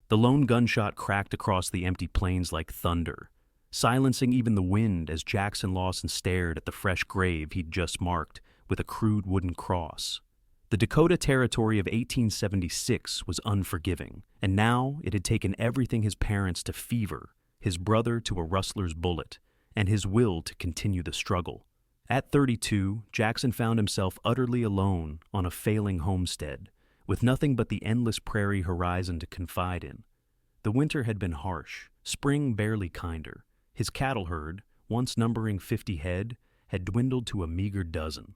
The lone gunshot cracked across the empty plains like thunder, silencing even the wind as Jackson Lawson stared at the fresh grave he'd just marked with a crude wooden cross. The Dakota Territory of 1876 was unforgiving, and now it had taken everything his parents to fever, his brother to a rustler's bullet, and his will to continue the struggle. At 32, Jackson found himself utterly alone on a failing homestead, with nothing but the endless prairie horizon to confide in. The winter had been harsh, spring barely kinder. His cattle herd, once numbering 50 head, had dwindled to a meager dozen.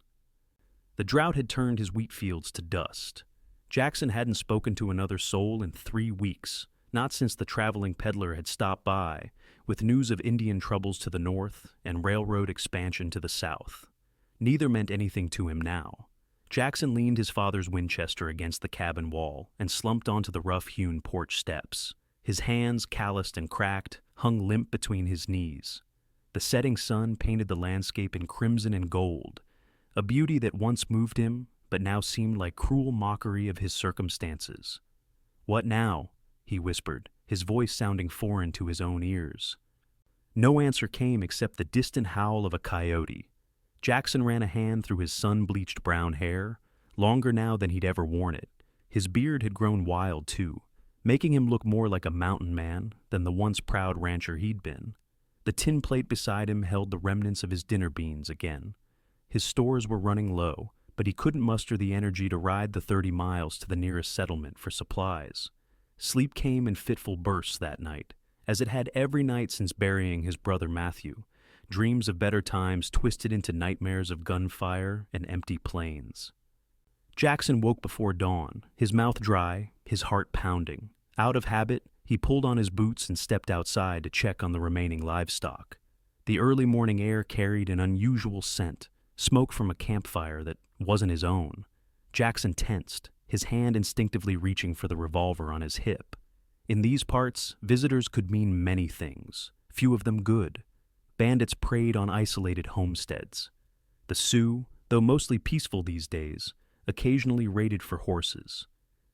The drought had turned his wheat fields to dust. Jackson hadn't spoken to another soul in 3 weeks, not since the traveling peddler had stopped by, with news of Indian troubles to the north and railroad expansion to the south. Neither meant anything to him now. Jackson leaned his father's Winchester against the cabin wall and slumped onto the rough-hewn porch steps. His hands, calloused and cracked, hung limp between his knees. The setting sun painted the landscape in crimson and gold, a beauty that once moved him, but now seemed like cruel mockery of his circumstances. "What now?" he whispered, his voice sounding foreign to his own ears. No answer came except the distant howl of a coyote. Jackson ran a hand through his sun-bleached brown hair, longer now than he'd ever worn it. His beard had grown wild, too, making him look more like a mountain man than the once proud rancher he'd been. The tin plate beside him held the remnants of his dinner beans again. His stores were running low, but he couldn't muster the energy to ride the 30 miles to the nearest settlement for supplies. Sleep came in fitful bursts that night, as it had every night since burying his brother Matthew. Dreams of better times twisted into nightmares of gunfire and empty plains. Jackson woke before dawn, his mouth dry, his heart pounding. Out of habit, he pulled on his boots and stepped outside to check on the remaining livestock. The early morning air carried an unusual scent, smoke from a campfire that wasn't his own. Jackson tensed, his hand instinctively reaching for the revolver on his hip. In these parts, visitors could mean many things, few of them good. Bandits preyed on isolated homesteads. The Sioux, though mostly peaceful these days, occasionally raided for horses.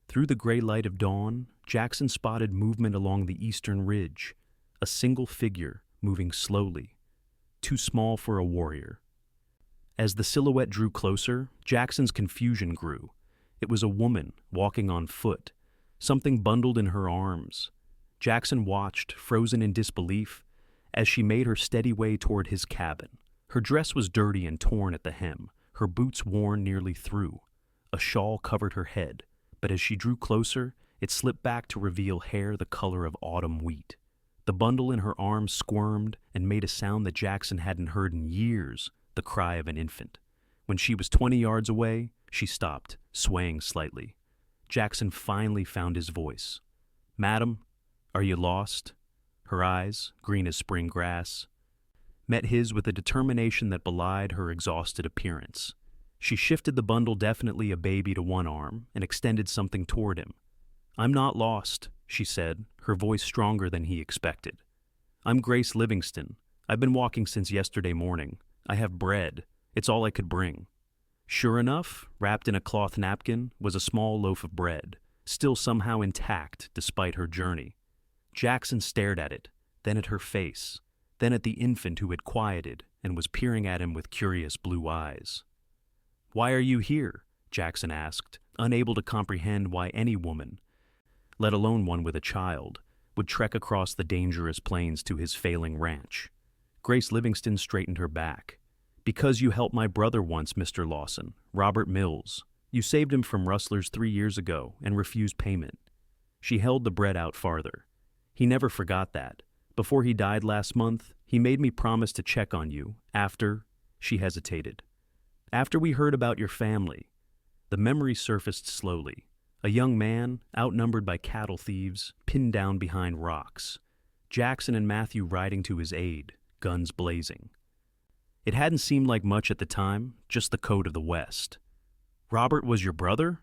Through the gray light of dawn, Jackson spotted movement along the eastern ridge, a single figure moving slowly, too small for a warrior. As the silhouette drew closer, Jackson's confusion grew. It was a woman walking on foot, something bundled in her arms. Jackson watched, frozen in disbelief, as she made her steady way toward his cabin. Her dress was dirty and torn at the hem, her boots worn nearly through. A shawl covered her head, but as she drew closer, it slipped back to reveal hair the color of autumn wheat. The bundle in her arms squirmed and made a sound that Jackson hadn't heard in years, the cry of an infant. When she was 20 yards away, she stopped, swaying slightly. Jackson finally found his voice. "Madam, are you lost?" Her eyes, green as spring grass, met his with a determination that belied her exhausted appearance. She shifted the bundle, definitely a baby, to one arm and extended something toward him. "I'm not lost," she said, her voice stronger than he expected. "I'm Grace Livingston. I've been walking since yesterday morning. I have bread. It's all I could bring." Sure enough, wrapped in a cloth napkin, was a small loaf of bread, still somehow intact despite her journey. Jackson stared at it, then at her face, then at the infant who had quieted and was peering at him with curious blue eyes. "Why are you here?" Jackson asked, unable to comprehend why any woman, let alone one with a child, would trek across the dangerous plains to his failing ranch. Grace Livingston straightened her back. "Because you helped my brother once, Mr. Lawson, Robert Mills. You saved him from rustlers 3 years ago and refused payment." She held the bread out farther. "He never forgot that. Before he died last month, he made me promise to check on you after—" she hesitated. "After we heard about your family." The memory surfaced slowly. A young man, outnumbered by cattle thieves, pinned down behind rocks. Jackson and Matthew riding to his aid, guns blazing. It hadn't seemed like much at the time, just the code of the West. "Robert was your brother?"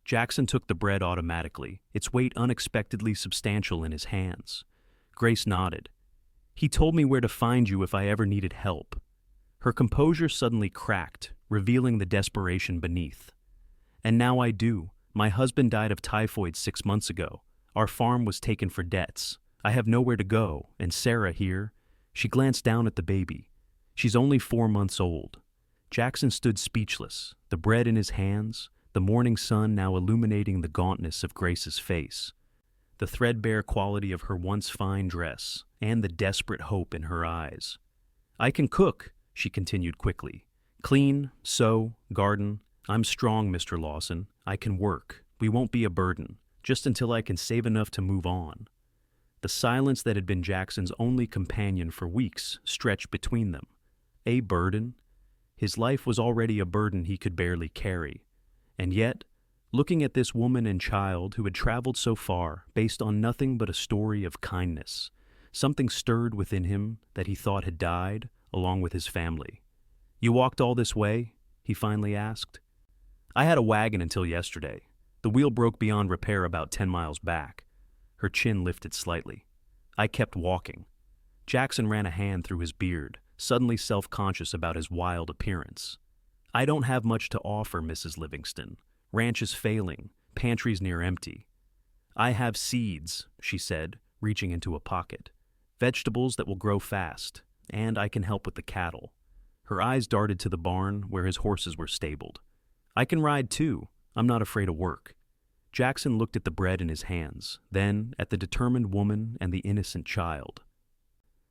Jackson took the bread automatically, its weight unexpectedly substantial in his hands. Grace nodded. "He told me where to find you if I ever needed help." Her composure suddenly cracked, revealing the desperation beneath. "And now I do. My husband died of typhoid 6 months ago. Our farm was taken for debts. I have nowhere to go, and Sarah here." She glanced down at the baby. "She's only 4 months old." Jackson stood speechless, the bread in his hands, the morning sun now illuminating the gauntness of Grace's face, the threadbare quality of her once fine dress, and the desperate hope in her eyes. "I can cook," she continued quickly. "Clean, sew, garden. I'm strong, Mr. Lawson. I can work. We won't be a burden, just until I can save enough to move on." The silence that had been Jackson's only companion for weeks stretched between them. A burden? His life was already a burden he could barely carry. And yet, looking at this woman and child who had traveled so far based on nothing but a story of kindness, something stirred within him that he thought had died, along with his family. "You walked all this way?" he finally asked. "I had a wagon until yesterday. The wheel broke beyond repair about 10 miles back." Her chin lifted slightly. "I kept walking." Jackson ran a hand through his beard, suddenly self-conscious about his wild appearance. "I don't have much to offer, Mrs. Livingston. Ranch is failing, pantry's near empty." "I have seeds," she said, reaching into a pocket. "Vegetables that will grow fast, and I can help with the cattle." Her eyes darted to the barn where his horses were stabled. "I can ride too. I'm not afraid of work." Jackson looked at the bread in his hands, then at the determined woman and the innocent child.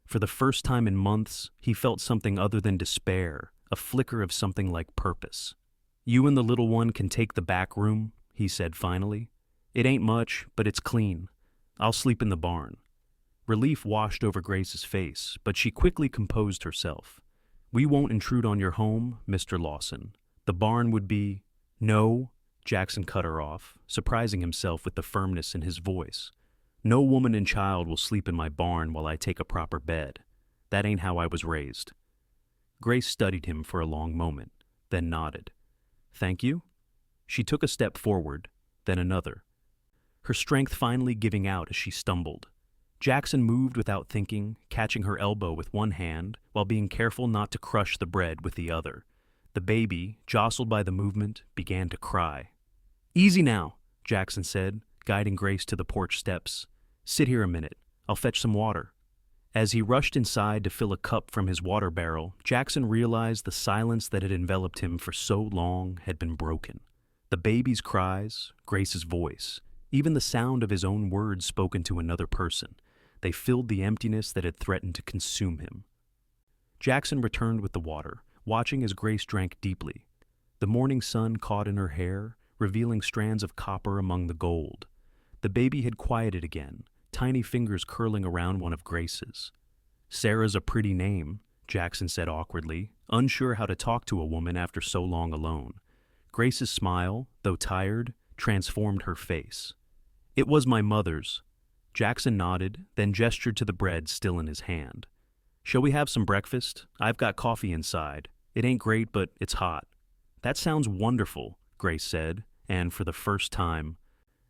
For the first time in months, he felt something other than despair, a flicker of something like purpose. "You and the little one can take the back room," he said finally. "It ain't much, but it's clean. I'll sleep in the barn." Relief washed over Grace's face, but she quickly composed herself. "We won't intrude on your home, Mr. Lawson. The barn would be—" "No," Jackson cut her off, surprising himself with the firmness in his voice. "No woman and child will sleep in my barn while I take a proper bed. That ain't how I was raised." Grace studied him for a long moment, then nodded. "Thank you?" She took a step forward, then another, her strength finally giving out as she stumbled. Jackson moved without thinking, catching her elbow with one hand while being careful not to crush the bread with the other. The baby, jostled by the movement, began to cry. "Easy now," Jackson said, guiding Grace to the porch steps. "Sit here a minute. I'll fetch some water." As he rushed inside to fill a cup from his water barrel, Jackson realized the silence that had enveloped him for so long had been broken. The baby's cries, Grace's voice, even the sound of his own words spoken to another person, they filled the emptiness that had threatened to consume him. Jackson returned with the water, watching as Grace drank deeply. The morning sun caught in her hair, revealing strands of copper among the gold. The baby had quieted again, tiny fingers curling around one of Grace's. "Sarah's a pretty name," Jackson said awkwardly, unsure how to talk to a woman after so long alone. Grace's smile, though tired, transformed her face. "It was my mother's." Jackson nodded, then gestured to the bread still in his hand. "Shall we have some breakfast? I've got coffee inside. It ain't great, but it's hot." "That sounds wonderful," Grace said, and for the first time,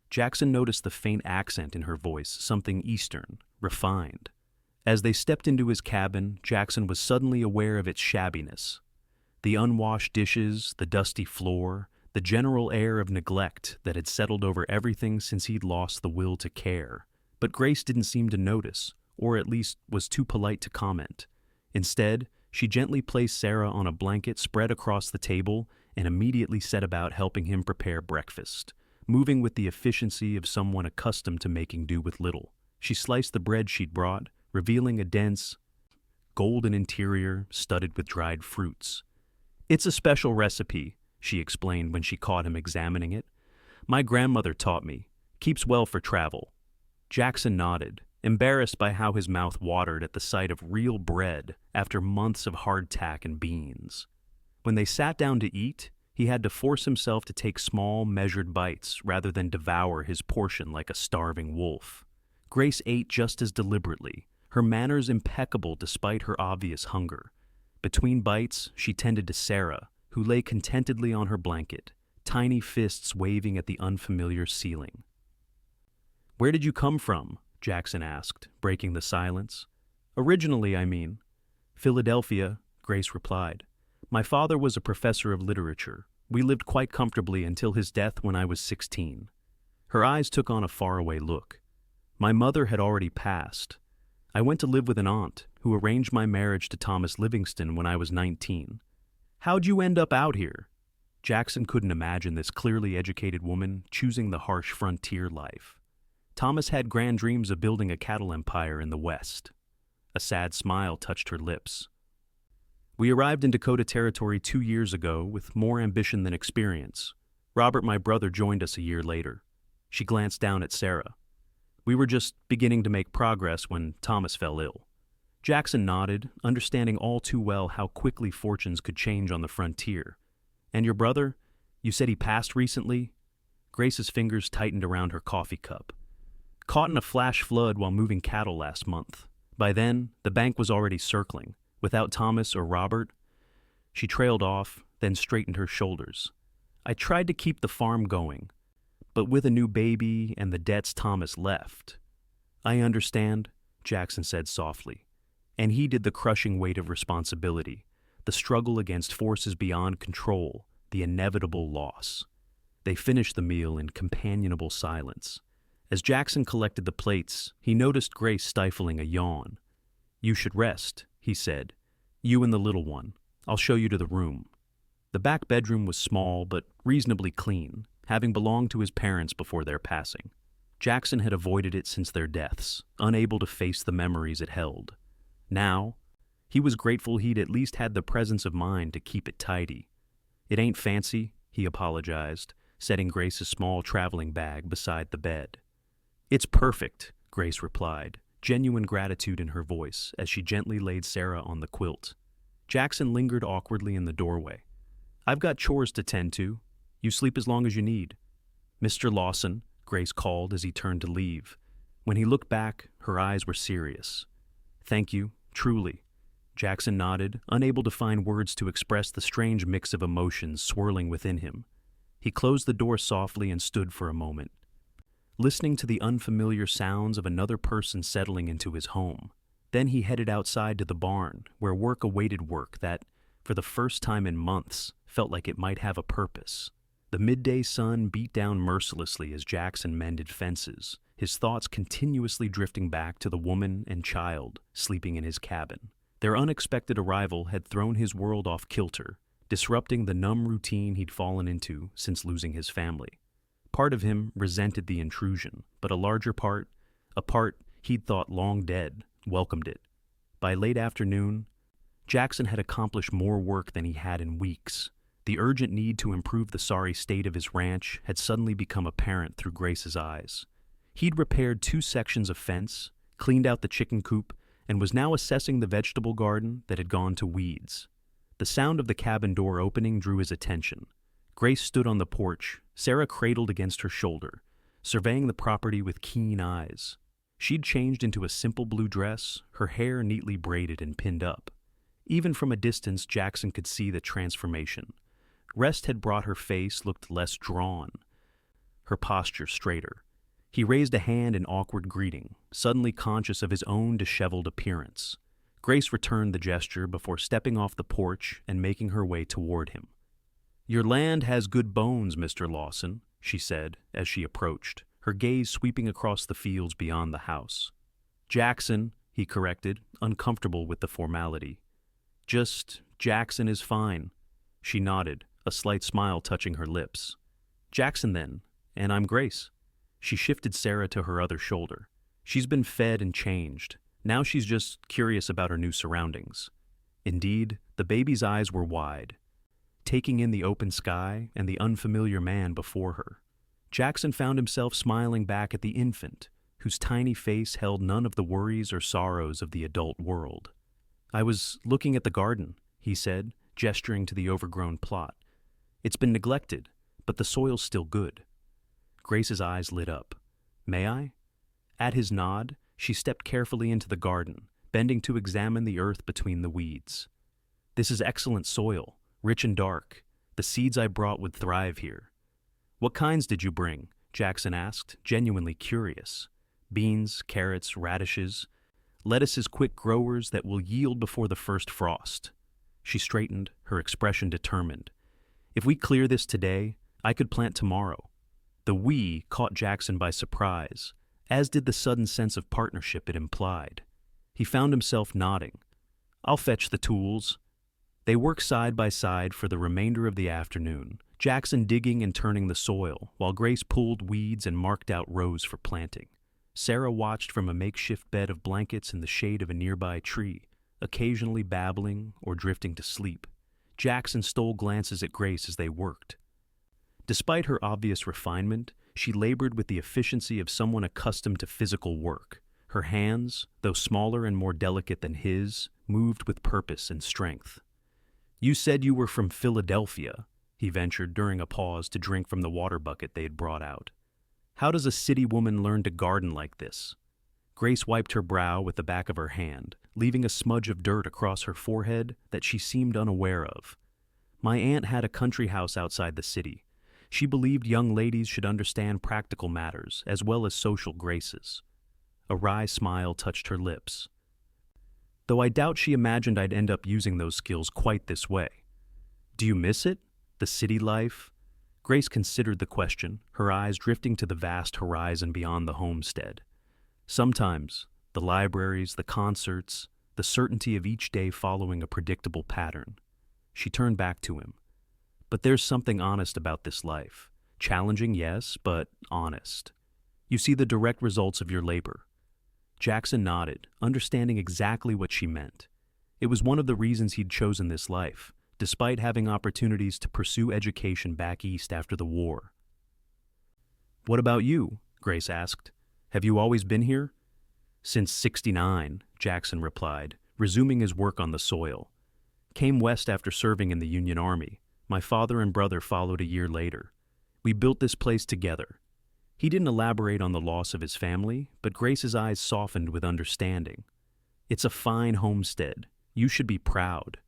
Jackson noticed the faint accent in her voice, something Eastern, refined. As they stepped into his cabin, Jackson was suddenly aware of its shabbiness. The unwashed dishes, the dusty floor, the general air of neglect that had settled over everything since he'd lost the will to care. But Grace didn't seem to notice, or at least was too polite to comment. Instead, she gently placed Sarah on a blanket spread across the table and immediately set about helping him prepare breakfast, moving with the efficiency of someone accustomed to making do with little. She sliced the bread she'd brought, revealing a dense, golden interior studded with dried fruits. "It's a special recipe," she explained when she caught him examining it. "My grandmother taught me. Keeps well for travel." Jackson nodded, embarrassed by how his mouth watered at the sight of real bread after months of hardtack and beans. When they sat down to eat, he had to force himself to take small, measured bites rather than devour his portion like a starving wolf. Grace ate just as deliberately, her manners impeccable despite her obvious hunger. Between bites, she tended to Sarah, who lay contentedly on her blanket, tiny fists waving at the unfamiliar ceiling. "Where did you come from?" Jackson asked, breaking the silence. "Originally, I mean." "Philadelphia," Grace replied. "My father was a professor of literature. We lived quite comfortably until his death when I was 16. Her eyes took on a faraway look. My mother had already passed. I went to live with an aunt who arranged my marriage to Thomas Livingston when I was 19. How'd you end up out here? Jackson couldn't imagine this clearly educated woman choosing the harsh frontier life. Thomas had grand dreams of building a cattle empire in the West. A sad smile touched her lips. We arrived in Dakota Territory 2 years ago with more ambition than experience. Robert, my brother, joined us a year later. She glanced down at Sarah. We were just beginning to make progress when Thomas fell ill. Jackson nodded, understanding all too well how quickly fortunes could change on the frontier. And your brother? You said he passed recently? Grace's fingers tightened around her coffee cup. Caught in a flash flood while moving cattle last month. By then, the bank was already circling. Without Thomas or Robert, she trailed off, then straightened her shoulders. I tried to keep the farm going, but with a new baby and the debts Thomas left. I understand, Jackson said softly, and he did the crushing weight of responsibility, the struggle against forces beyond control, the inevitable loss. They finished the meal in companionable silence. As Jackson collected the plates, he noticed Grace stifling a yawn. You should rest, he said. You and the little one. I'll show you to the room. The back bedroom was small but reasonably clean, having belonged to his parents before their passing. Jackson had avoided it since their deaths, unable to face the memories it held. Now, he was grateful he'd at least had the presence of mind to keep it tidy. It ain't fancy, he apologized, setting Grace's small traveling bag beside the bed. It's perfect, Grace replied, genuine gratitude in her voice as she gently laid Sarah on the quilt. Jackson lingered awkwardly in the doorway. I've got chores to tend to. You sleep as long as you need. Mr. Lawson, Grace called as he turned to leave. When he looked back, her eyes were serious. Thank you, truly. Jackson nodded, unable to find words to express the strange mix of emotions swirling within him. He closed the door softly and stood for a moment, listening to the unfamiliar sounds of another person settling into his home. Then he headed outside to the barn, where work awaited work that, for the first time in months, felt like it might have a purpose. The midday sun beat down mercilessly as Jackson mended fences, his thoughts continuously drifting back to the woman and child sleeping in his cabin. Their unexpected arrival had thrown his world off kilter, disrupting the numb routine he'd fallen into since losing his family. Part of him resented the intrusion, but a larger part, a part he'd thought long dead, welcomed it. By late afternoon, Jackson had accomplished more work than he had in weeks. The urgent need to improve the sorry state of his ranch had suddenly become apparent through Grace's eyes. He'd repaired 2 sections of fence, cleaned out the chicken coop, and was now assessing the vegetable garden that had gone to weeds. The sound of the cabin door opening drew his attention. Grace stood on the porch, Sarah cradled against her shoulder, surveying the property with keen eyes. She'd changed into a simple blue dress, her hair neatly braided and pinned up. Even from a distance, Jackson could see the transformation. Rest had brought her face looked less drawn, her posture straighter. He raised a hand in awkward greeting, suddenly conscious of his own disheveled appearance. Grace returned the gesture before stepping off the porch and making her way toward him. Your land has good bones, Mr. Lawson, she said as she approached, her gaze sweeping across the fields beyond the house. Jackson, he corrected, uncomfortable with the formality. Just, Jackson is fine. She nodded, a slight smile touching her lips. Jackson then, and I'm Grace. She shifted Sarah to her other shoulder. She's been fed and changed. Now she's just curious about her new surroundings. Indeed, the baby's eyes were wide, taking in the open sky and the unfamiliar man before her. Jackson found himself smiling back at the infant, whose tiny face held none of the worries or sorrows of the adult world. I was looking at the garden, he said, gesturing to the overgrown plot. It's been neglected, but the soil's still good. Grace's eyes lit up. May I? At his nod, she stepped carefully into the garden, bending to examine the earth between the weeds. This is excellent soil, rich and dark. The seeds I brought would thrive here. What kinds did you bring? Jackson asked, genuinely curious. Beans, carrots, radishes. Lettuces quick growers that will yield before the first frost. She straightened, her expression determined. If we clear this today, I could plant tomorrow. The "we" caught Jackson by surprise. as did the sudden sense of partnership it implied. He found himself nodding. "I'll fetch the tools." They worked side by side for the remainder of the afternoon, Jackson digging and turning the soil, while Grace pulled weeds and marked out rows for planting. Sarah watched from a makeshift bed of blankets in the shade of a nearby tree, occasionally babbling or drifting to sleep. Jackson stole glances at Grace as they worked. Despite her obvious refinement, she labored with the efficiency of someone accustomed to physical work. Her hands, though smaller and more delicate than his, moved with purpose and strength. "You said you were from Philadelphia," he ventured during a pause to drink from the water bucket they had brought out. "How does a city woman learn to garden like this?" Grace wiped her brow with the back of her hand, leaving a smudge of dirt across her forehead that she seemed unaware of. "My aunt had a country house outside the city. She believed young ladies should understand practical matters as well as social graces." A wry smile touched her lips. "Though I doubt she imagined I'd end up using those skills quite this way. Do you miss it? The city life?" Grace considered the question, her eyes drifting to the vast horizon beyond the homestead. "Sometimes. The libraries, the concerts, the certainty of each day following a predictable pattern." She turned back to him. "But there's something honest about this life. Challenging, yes, but honest. You see the direct results of your labor." Jackson nodded, understanding exactly what she meant. It was one of the reasons he'd chosen this life, despite having opportunities to pursue education back east after the war. "What about you?" Grace asked. "Have you always been here?" "Since '69, Jackson replied, resuming his work on the soil. "Came west after serving in the Union Army. My father and brother followed a year later. We built this place together." He didn't elaborate on the loss of his family, but Grace's eyes softened with understanding. "It's a fine homestead. You should be proud."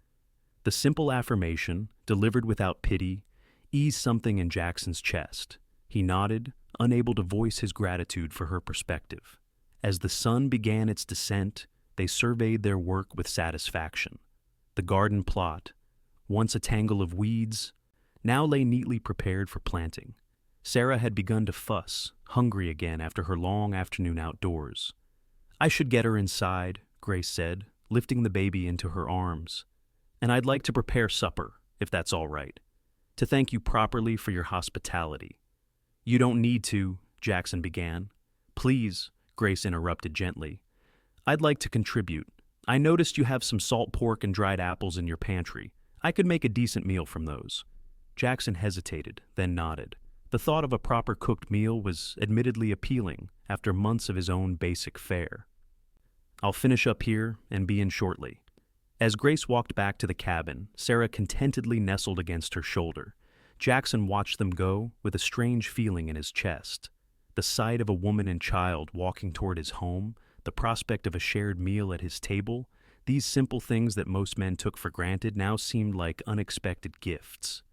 The simple affirmation, delivered without pity, eased something in Jackson's chest. He nodded, unable to voice his gratitude for her perspective. As the sun began its descent, they surveyed their work with satisfaction. The garden plot, once a tangle of weeds, now lay neatly prepared for planting. Sarah had begun to fuss, hungry again after her long afternoon outdoors. "I should get her inside," Grace said, lifting the baby into her arms. "And I'd like to prepare supper, if that's all right, to thank you properly for your hospitality." "You don't need to," Jackson began. "Please," Grace interrupted gently. "I'd like to contribute. I noticed you have some salt pork and dried apples in your pantry. I could make a decent meal from those." Jackson hesitated, then nodded. The thought of a proper cooked meal was admittedly appealing after months of his own basic fare. "I'll finish up here and be in shortly." As Grace walked back to the cabin, Sarah contentedly nestled against her shoulder. Jackson watched them go with a strange feeling in his chest. The sight of a woman and child walking toward his home, the prospect of a shared meal at his table, these simple things that most men took for granted now seemed like unexpected gifts.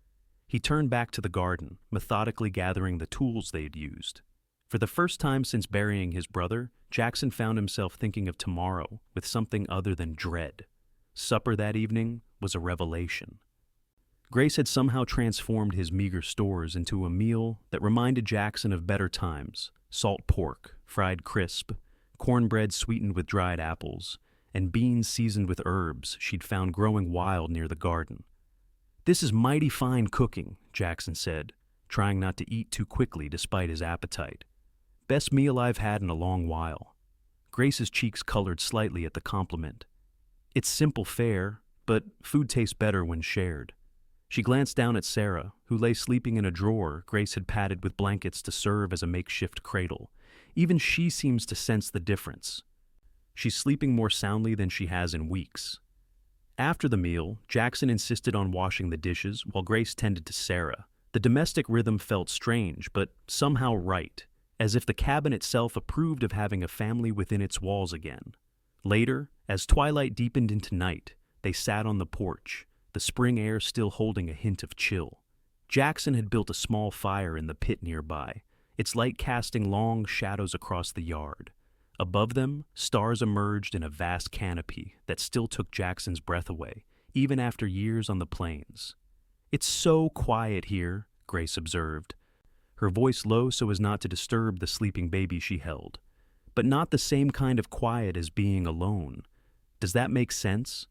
He turned back to the garden, methodically gathering the tools they had used. For the first time since burying his brother, Jackson found himself thinking of tomorrow with something other than dread. Supper that evening was a revelation. Grace had somehow transformed his meager stores into a meal that reminded Jackson of better times: salt pork, fried crisp, cornbread sweetened with dried apples, and beans seasoned with herbs she'd found growing wild near the garden. "This is mighty fine cooking," Jackson said, trying not to eat too quickly despite his appetite. "Best meal I've had in a long while." Grace's cheeks colored slightly at the compliment. "It's simple fare, but food tastes better when shared." She glanced down at Sarah, who lay sleeping in a drawer Grace had padded with blankets to serve as a makeshift cradle. Even she seems to sense the difference. She's sleeping more soundly than she has in weeks. After the meal, Jackson insisted on washing the dishes while Grace tended to Sarah. The domestic rhythm felt strange, but somehow right, as if the cabin itself approved of having a family within its walls again. Later, as twilight deepened into night, they sat on the porch, the spring air still holding a hint of chill. Jackson had built a small fire in the pit nearby, its light casting long shadows across the yard. Above them, stars emerged in a vast canopy that still took Jackson's breath away, even after years on the plains. "It's so quiet here," Grace observed, her voice low so as not to disturb the sleeping baby she held. but not the same kind of quiet as being alone. Does that make sense?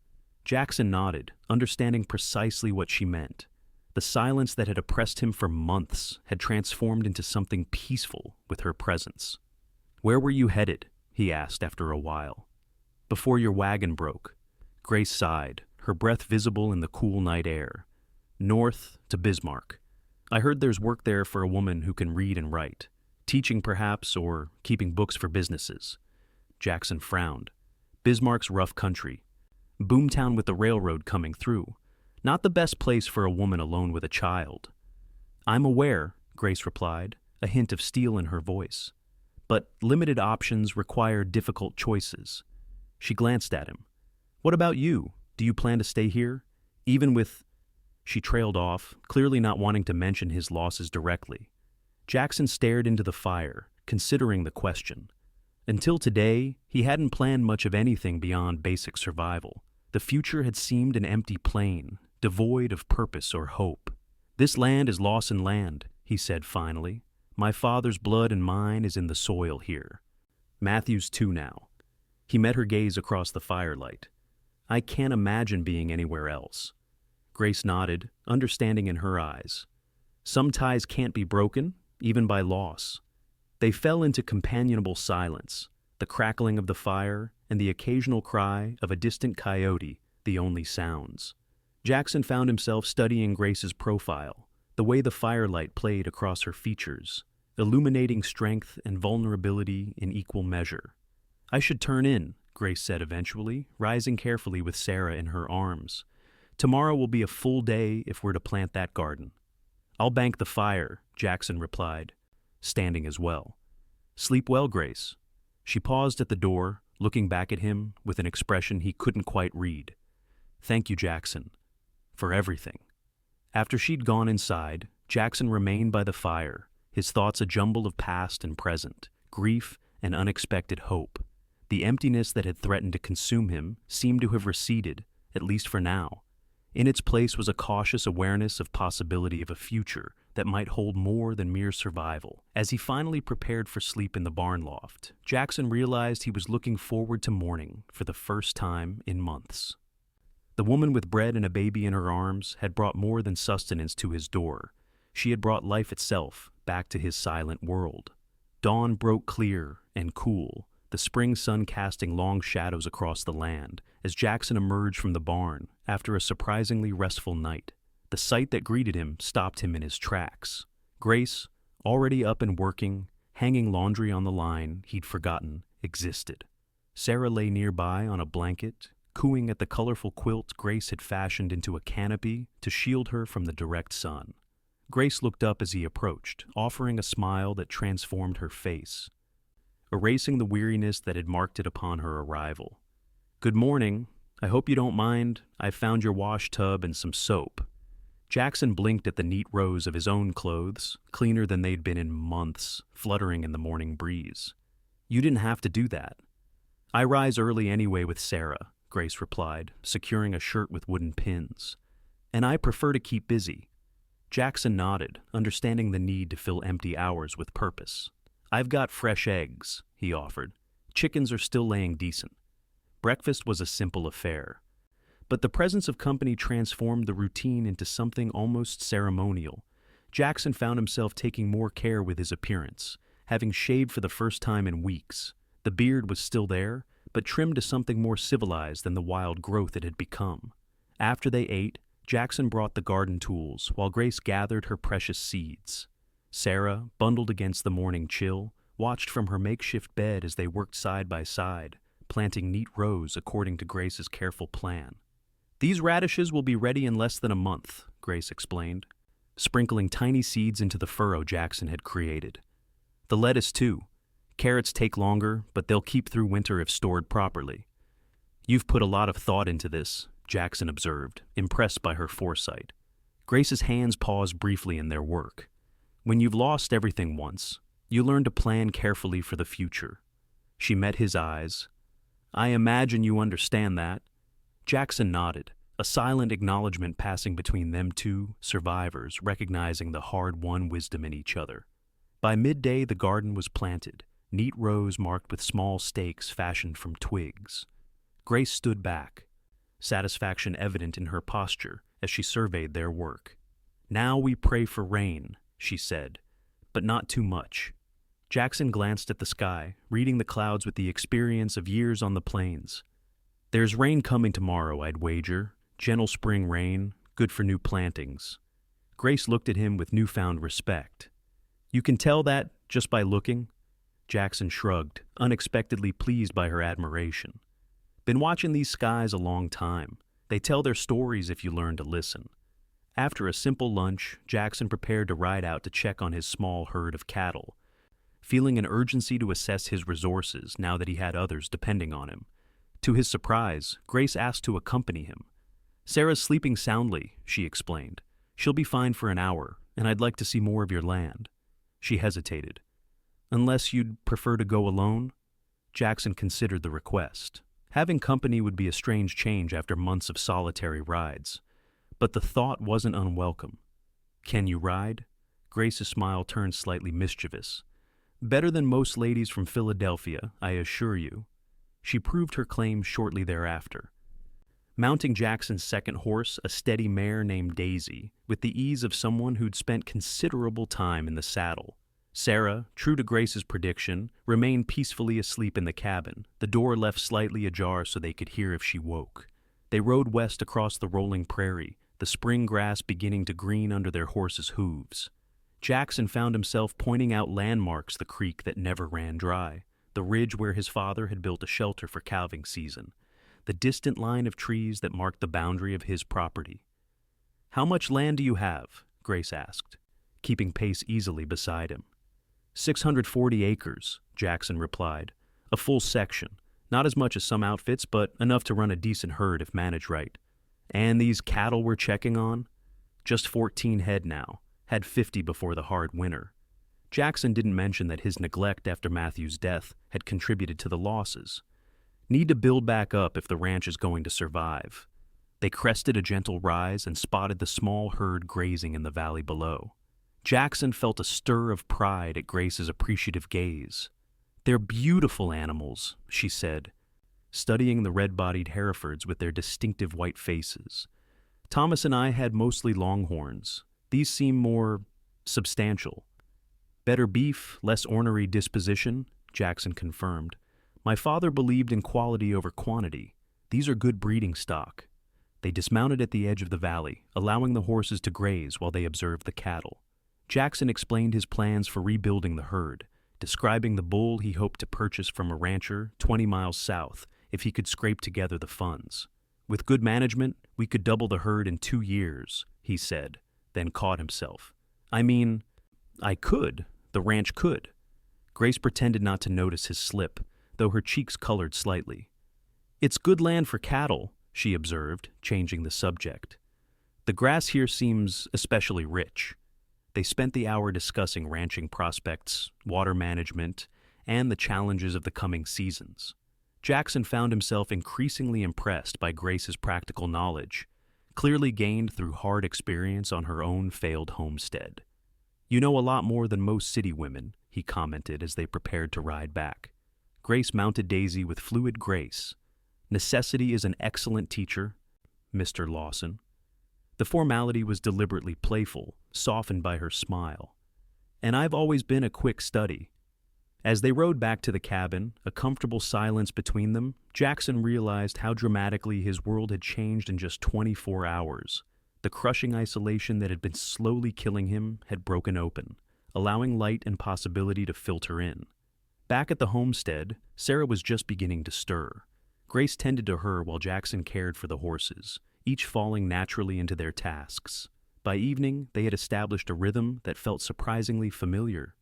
Jackson nodded, understanding precisely what she meant. The silence that had oppressed him for months had transformed into something peaceful with her presence. "Where were you headed?" he asked after a while. "Before your wagon broke." Grace sighed, her breath visible in the cool night air. "North to Bismarck. I heard there's work there for a woman who can read and write. Teaching, perhaps, or keeping books for businesses." Jackson frowned. Bismarck's rough country. Boomtown with the railroad coming through. Not the best place for a woman alone with a child. "I'm aware," Grace replied, a hint of steel in her voice. "But limited options require difficult choices." She glanced at him. "What about you? Do you plan to stay here? Even with—" She trailed off, clearly not wanting to mention his losses directly. Jackson stared into the fire, considering the question. Until today, he hadn't planned much of anything beyond basic survival. The future had seemed an empty plain, devoid of purpose or hope. "This land is Lawson land," he said finally. "My father's blood and mine is in the soil here." Matthew's too now. He met her gaze across the firelight. "I can't imagine being anywhere else." Grace nodded, understanding in her eyes. Some ties can't be broken, even by loss. They fell into companionable silence, the crackling of the fire and the occasional cry of a distant coyote, the only sounds. Jackson found himself studying Grace's profile, the way the firelight played across her features, illuminating strength and vulnerability in equal measure. "I should turn in," Grace said eventually, rising carefully with Sarah in her arms. "Tomorrow will be a full day if we're to plant that garden." "I'll bank the fire," Jackson replied, standing as well. "Sleep well, Grace." She paused at the door, looking back at him with an expression he couldn't quite read. "Thank you, Jackson, for everything." After she'd gone inside, Jackson remained by the fire, his thoughts a jumble of past and present, grief and unexpected hope. The emptiness that had threatened to consume him seemed to have receded, at least for now. In its place was a cautious awareness of possibility of a future that might hold more than mere survival. As he finally prepared for sleep in the barn loft, Jackson realized he was looking forward to morning for the first time in months. The woman with bread and a baby in her arms had brought more than sustenance to his door. She had brought life itself back to his silent world. Dawn broke clear and cool, the spring sun casting long shadows across the land as Jackson emerged from the barn after a surprisingly restful night. The sight that greeted him stopped him in his tracks. Grace, already up and working, hanging laundry on the line he'd forgotten existed. Sarah lay nearby on a blanket, cooing at the colorful quilt Grace had fashioned into a canopy to shield her from the direct sun. Grace looked up as he approached, offering a smile that transformed her face, erasing the weariness that had marked it upon her arrival. "Good morning. I hope you don't mind. I've found your wash tub and some soap." Jackson blinked at the neat rows of his own clothes, cleaner than they'd been in months, fluttering in the morning breeze. "You didn't have to do that." "I rise early anyway with Sarah," Grace replied, securing a shirt with wooden pins. "And I prefer to keep busy." Jackson nodded, understanding the need to fill empty hours with purpose. "I've got fresh eggs," he offered. "Chickens are still laying decent." Breakfast was a simple affair, but the presence of company transformed the routine into something almost ceremonial. Jackson found himself taking more care with his appearance, having shaved for the first time in weeks. The beard was still there, but trimmed to something more civilized than the wild growth it had become. After they ate, Jackson brought the garden tools while Grace gathered her precious seeds. Sarah, bundled against the morning chill, watched from her makeshift bed as they worked side by side, planting neat rows according to Grace's careful plan. "These radishes will be ready in less than a month," Grace explained, sprinkling tiny seeds into the furrow Jackson had created. "The lettuce, too. Carrots take longer, but they'll keep through winter if stored properly." "You've put a lot of thought into this," Jackson observed, impressed by her foresight. Grace's hands paused briefly in their work. "When you've lost everything once, you learn to plan carefully for the future." She met his eyes. "I imagine you understand that." Jackson nodded, a silent acknowledgement passing between them two survivors recognizing the hard-won wisdom in each other. By midday, the garden was planted, neat rows marked with small stakes fashioned from twigs. Grace stood back, satisfaction evident in her posture as she surveyed their work. "Now we pray for rain," she said, "but not too much." Jackson glanced at the sky, reading the clouds with the experience of years on the plains. "There's rain coming tomorrow, I'd wager. Gentle spring rain, good for new plantings." Grace looked at him with newfound respect. "You can tell that just by looking?" Jackson shrugged, unexpectedly pleased by her admiration. "Been watching these skies a long time. They tell their stories if you learn to listen." After a simple lunch, Jackson prepared to ride out to check on his small herd of cattle, feeling an urgency to assess his resources now that he had others depending on him. To his surprise, Grace asked to accompany him. "Sarah's sleeping soundly," she explained. "She'll be fine for an hour, and I'd like to see more of your land." She hesitated. "Unless you'd prefer to go alone?" Jackson considered the request. Having company would be a strange change after months of solitary rides. But the thought wasn't unwelcome. "Can you ride?" Grace's smile turned slightly mischievous. "Better than most ladies from Philadelphia, I assure you." She proved her claim shortly thereafter, mounting Jackson's second horse, a steady mare named Daisy, with the ease of someone who'd spent considerable time in the saddle. Sarah, true to Grace's prediction, remained peacefully asleep in the cabin, the door left slightly ajar so they could hear if she woke. They rode west across the rolling prairie, the spring grass beginning to green under their horses' hooves. Jackson found himself pointing out landmarks, the creek that never ran dry, the ridge where his father had built a shelter for calving season, the distant line of trees that marked the boundary of his property. "How much land do you have?" Grace asked, keeping pace easily beside him. 640 acres, Jackson replied. "A full section. Not as much as some outfits, but enough to run a decent herd if managed right. And these cattle we're checking on? Just 14 head now. Had 50 before the hard winter." Jackson didn't mention that his neglect after Matthew's death had contributed to the losses. Need to build back up if the ranch is going to survive. They crested a gentle rise and spotted the small herd grazing in the valley below. Jackson felt a stir of pride at Grace's appreciative gaze. "They're beautiful animals," she said, studying the red-bodied Herefords with their distinctive white faces. "Thomas and I had mostly longhorns. These seem more substantial." "Better beef, less ornery disposition," Jackson confirmed. "My father believed in quality over quantity. These are good breeding stock." They dismounted at the edge of the valley, allowing the horses to graze while they observed the cattle. Jackson explained his plans for rebuilding the herd, describing the bull he hoped to purchase from a rancher 20 miles south if he could scrape together the funds. "With good management, we could double the herd in 2 years, he said, then caught himself. "I mean, I could. The ranch could." Grace pretended not to notice his slip, though her cheeks colored slightly. "It's good land for cattle," she observed, changing the subject. "The grass here seems especially rich." They spent the hour discussing ranching prospects, water management, and the challenges of the coming seasons. Jackson found himself increasingly impressed by Grace's practical knowledge, clearly gained through hard experience on her own failed homestead. "You know a lot more than most city women," he commented as they prepared to ride back. Grace mounted Daisy with fluid grace. "Necessity is an excellent teacher, Mr. Lawson." The formality was deliberately playful, softened by her smile. "And I've always been a quick study." As they rode back to the cabin, a comfortable silence between them, Jackson realized how dramatically his world had changed in just 24 hours. The crushing isolation that had been slowly killing him had broken open, allowing light and possibility to filter in. Back at the homestead, Sarah was just beginning to stir. Grace tended to her while Jackson cared for the horses, each falling naturally into their tasks. By evening, they had established a rhythm that felt surprisingly familiar,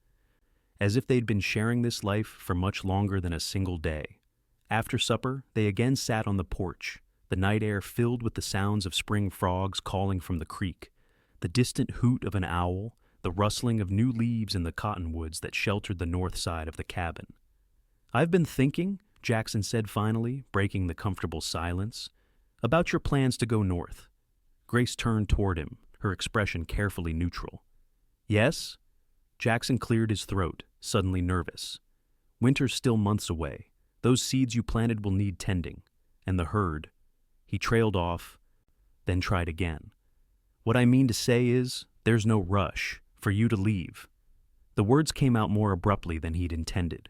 as if they'd been sharing this life for much longer than a single day. After supper, they again sat on the porch, the night air filled with the sounds of spring frogs calling from the creek, the distant hoot of an owl, the rustling of new leaves in the cottonwoods that sheltered the north side of the cabin. "I've been thinking," Jackson said finally, breaking the comfortable silence, "about your plans to go north." Grace turned toward him, her expression carefully neutral. "Yes?" Jackson cleared his throat, suddenly nervous. Winter's still months away. Those seeds you planted will need tending. And the herd. He trailed off, then tried again. What I mean to say is, there's no rush for you to leave. The words came out more abruptly than he'd intended.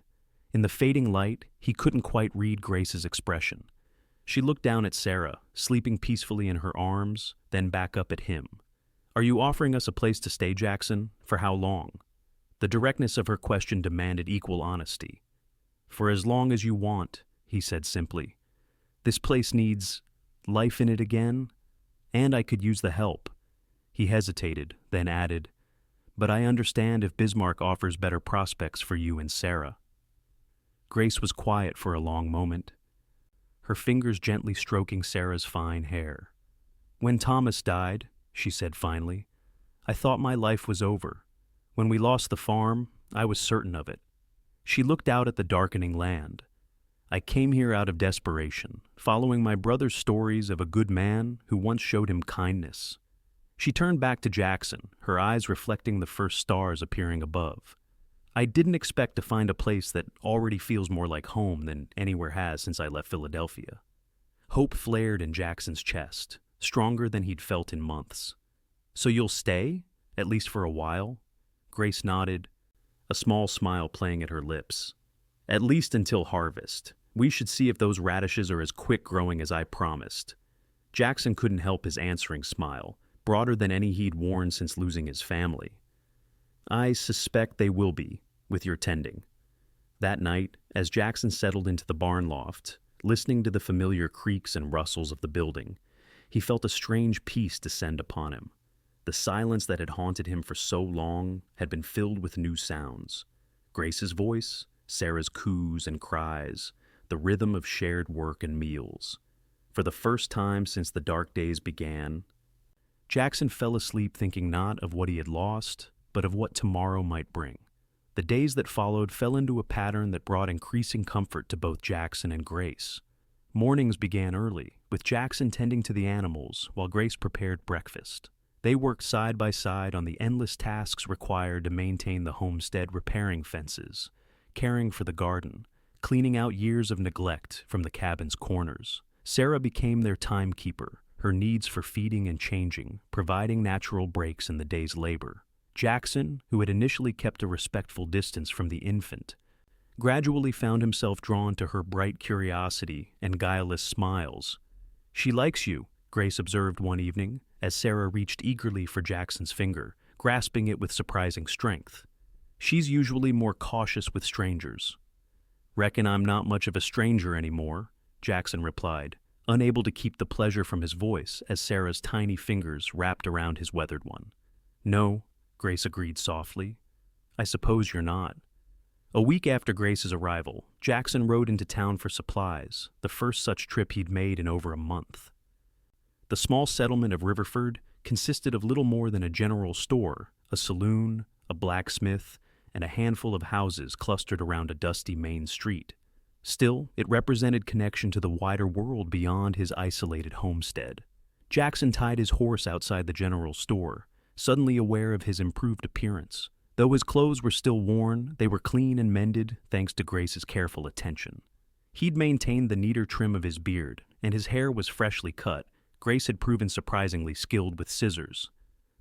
In the fading light, he couldn't quite read Grace's expression. She looked down at Sarah, sleeping peacefully in her arms, then back up at him. Are you offering us a place to stay, Jackson? For how long? The directness of her question demanded equal honesty. For as long as you want, he said simply. This place needs life in it again, and I could use the help. He hesitated, then added, but I understand if Bismarck offers better prospects for you and Sarah. Grace was quiet for a long moment, her fingers gently stroking Sarah's fine hair. When Thomas died, she said finally, I thought my life was over. When we lost the farm, I was certain of it. She looked out at the darkening land. I came here out of desperation, following my brother's stories of a good man who once showed him kindness. She turned back to Jackson, her eyes reflecting the first stars appearing above. I didn't expect to find a place that already feels more like home than anywhere has since I left Philadelphia. Hope flared in Jackson's chest, stronger than he'd felt in months. So you'll stay, at least for a while? Grace nodded, a small smile playing at her lips. At least until harvest. We should see if those radishes are as quick growing as I promised. Jackson couldn't help his answering smile, broader than any he'd worn since losing his family. I suspect they will be, with your tending. That night, as Jackson settled into the barn loft, listening to the familiar creaks and rustles of the building, he felt a strange peace descend upon him. The silence that had haunted him for so long had been filled with new sounds. Grace's voice, Sarah's coos and cries, the rhythm of shared work and meals. For the first time since the dark days began, Jackson fell asleep thinking not of what he had lost, but of what tomorrow might bring. The days that followed fell into a pattern that brought increasing comfort to both Jackson and Grace. Mornings began early, with Jackson tending to the animals while Grace prepared breakfast. They worked side by side on the endless tasks required to maintain the homestead, repairing fences, caring for the garden, cleaning out years of neglect from the cabin's corners. Sarah became their timekeeper, her needs for feeding and changing, providing natural breaks in the day's labor. Jackson, who had initially kept a respectful distance from the infant, gradually found himself drawn to her bright curiosity and guileless smiles. She likes you, Grace observed one evening, as Sarah reached eagerly for Jackson's finger, grasping it with surprising strength. She's usually more cautious with strangers. Reckon I'm not much of a stranger anymore, Jackson replied, unable to keep the pleasure from his voice as Sarah's tiny fingers wrapped around his weathered one. No, Grace agreed softly. I suppose you're not. A week after Grace's arrival, Jackson rode into town for supplies, the first such trip he'd made in over a month. The small settlement of Riverford consisted of little more than a general store, a saloon, a blacksmith, and a handful of houses clustered around a dusty main street. Still, it represented connection to the wider world beyond his isolated homestead. Jackson tied his horse outside the general store, suddenly aware of his improved appearance. Though his clothes were still worn, they were clean and mended thanks to Grace's careful attention. He'd maintained the neater trim of his beard, and his hair was freshly cut. Grace had proven surprisingly skilled with scissors.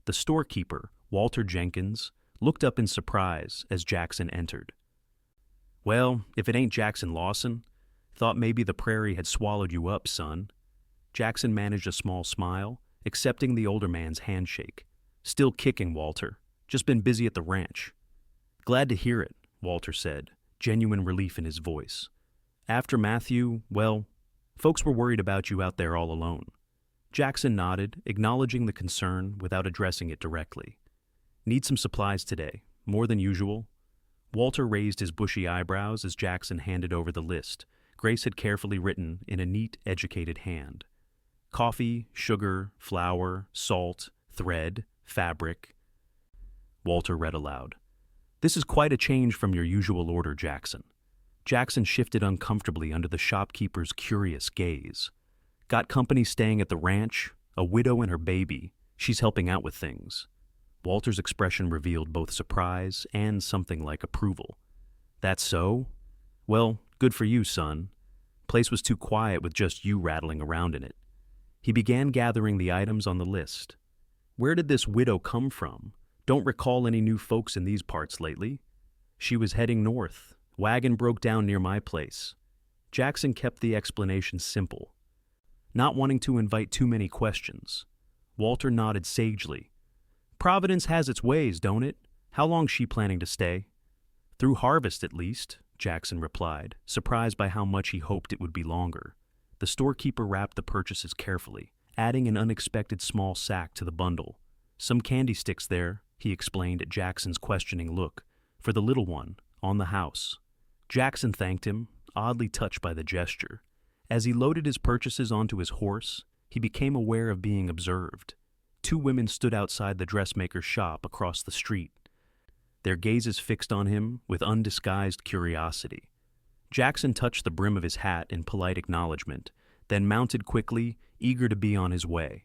The storekeeper, Walter Jenkins, looked up in surprise as Jackson entered. Well, if it ain't Jackson Lawson, thought maybe the prairie had swallowed you up, son. Jackson managed a small smile, accepting the older man's handshake. Still kicking, Walter. Just been busy at the ranch. Glad to hear it, Walter said, genuine relief in his voice. After Matthew, well, folks were worried about you out there all alone. Jackson nodded, acknowledging the concern without addressing it directly. Need some supplies today, more than usual. Walter raised his bushy eyebrows as Jackson handed over the list Grace had carefully written in a neat, educated hand. Coffee, sugar, flour, salt, thread, fabric. Walter read aloud. This is quite a change from your usual order, Jackson. Jackson shifted uncomfortably under the shopkeeper's curious gaze. Got company staying at the ranch, a widow and her baby. She's helping out with things. Walter's expression revealed both surprise and something like approval. That's so? Well, good for you, son. Place was too quiet with just you rattling around in it. He began gathering the items on the list. Where did this widow come from? Don't recall any new folks in these parts lately. She was heading north. Wagon broke down near my place. Jackson kept the explanation simple, not wanting to invite too many questions. Walter nodded sagely. Providence has its ways, don't it? How long's she planning to stay? Through harvest, at least, Jackson replied, surprised by how much he hoped it would be longer. The storekeeper wrapped the purchases carefully, adding an unexpected small sack to the bundle. Some candy sticks there, he explained at Jackson's questioning look, for the little one, on the house. Jackson thanked him, oddly touched by the gesture. As he loaded his purchases onto his horse, he became aware of being observed. Two women stood outside the dressmaker's shop across the street, their gazes fixed on him with undisguised curiosity. Jackson touched the brim of his hat in polite acknowledgement, then mounted quickly, eager to be on his way.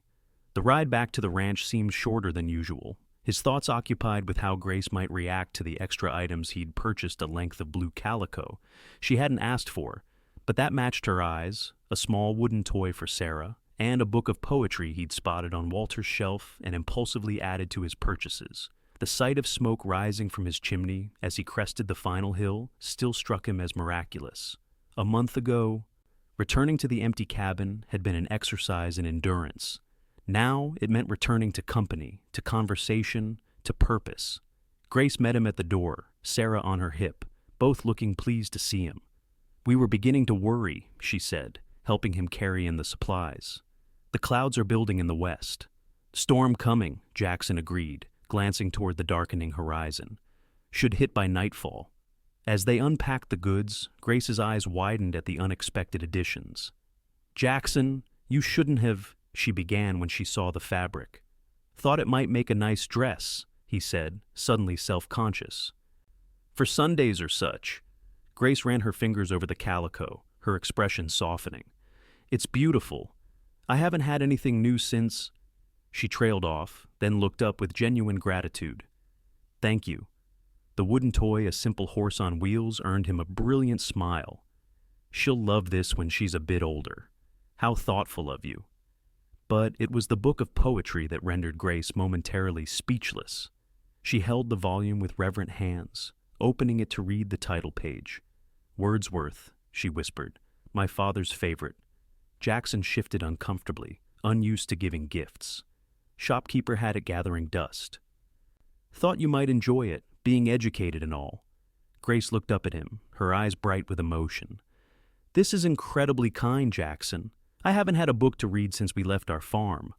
The ride back to the ranch seemed shorter than usual, his thoughts occupied with how Grace might react to the extra items he'd purchased, a length of blue calico she hadn't asked for, but that matched her eyes, a small wooden toy for Sarah, and a book of poetry he'd spotted on Walter's shelf and impulsively added to his purchases. The sight of smoke rising from his chimney as he crested the final hill still struck him as miraculous. A month ago, returning to the empty cabin had been an exercise in endurance. Now it meant returning to company, to conversation, to purpose. Grace met him at the door, Sarah on her hip, both looking pleased to see him. We were beginning to worry, she said, helping him carry in the supplies. The clouds are building in the west. Storm coming, Jackson agreed, glancing toward the darkening horizon. Should hit by nightfall. As they unpacked the goods, Grace's eyes widened at the unexpected additions. Jackson, you shouldn't have, she began when she saw the fabric. Thought it might make a nice dress, he said, suddenly self-conscious. For Sundays or such. Grace ran her fingers over the calico, her expression softening. It's beautiful. I haven't had anything new since... She trailed off, then looked up with genuine gratitude. Thank you. The wooden toy, a simple horse on wheels, earned him a brilliant smile. She'll love this when she's a bit older. How thoughtful of you. But it was the book of poetry that rendered Grace momentarily speechless. She held the volume with reverent hands, opening it to read the title page. Wordsworth, she whispered, my father's favorite. Jackson shifted uncomfortably, unused to giving gifts. Shopkeeper had it gathering dust. Thought you might enjoy it, being educated and all. Grace looked up at him, her eyes bright with emotion. This is incredibly kind, Jackson. I haven't had a book to read since we left our farm.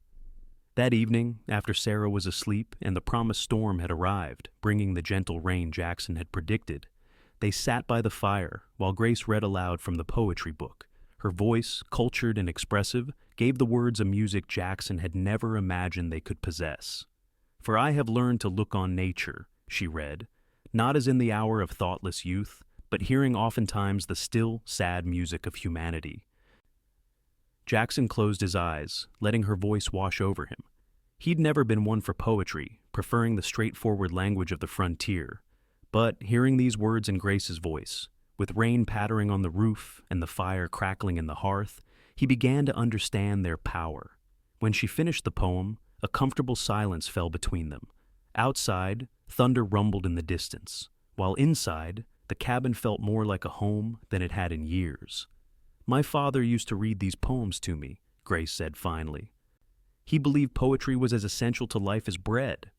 That evening, after Sarah was asleep and the promised storm had arrived, bringing the gentle rain Jackson had predicted, they sat by the fire while Grace read aloud from the poetry book. Her voice, cultured and expressive, gave the words a music Jackson had never imagined they could possess. For I have learned to look on nature, she read, not as in the hour of thoughtless youth, but hearing oftentimes the still, sad music of humanity. Jackson closed his eyes, letting her voice wash over him. He'd never been one for poetry, preferring the straightforward language of the frontier. But hearing these words in Grace's voice, with rain pattering on the roof and the fire crackling in the hearth, he began to understand their power. When she finished the poem, a comfortable silence fell between them. Outside, thunder rumbled in the distance, while inside, the cabin felt more like a home than it had in years. My father used to read these poems to me, Grace said finally. He believed poetry was as essential to life as bread.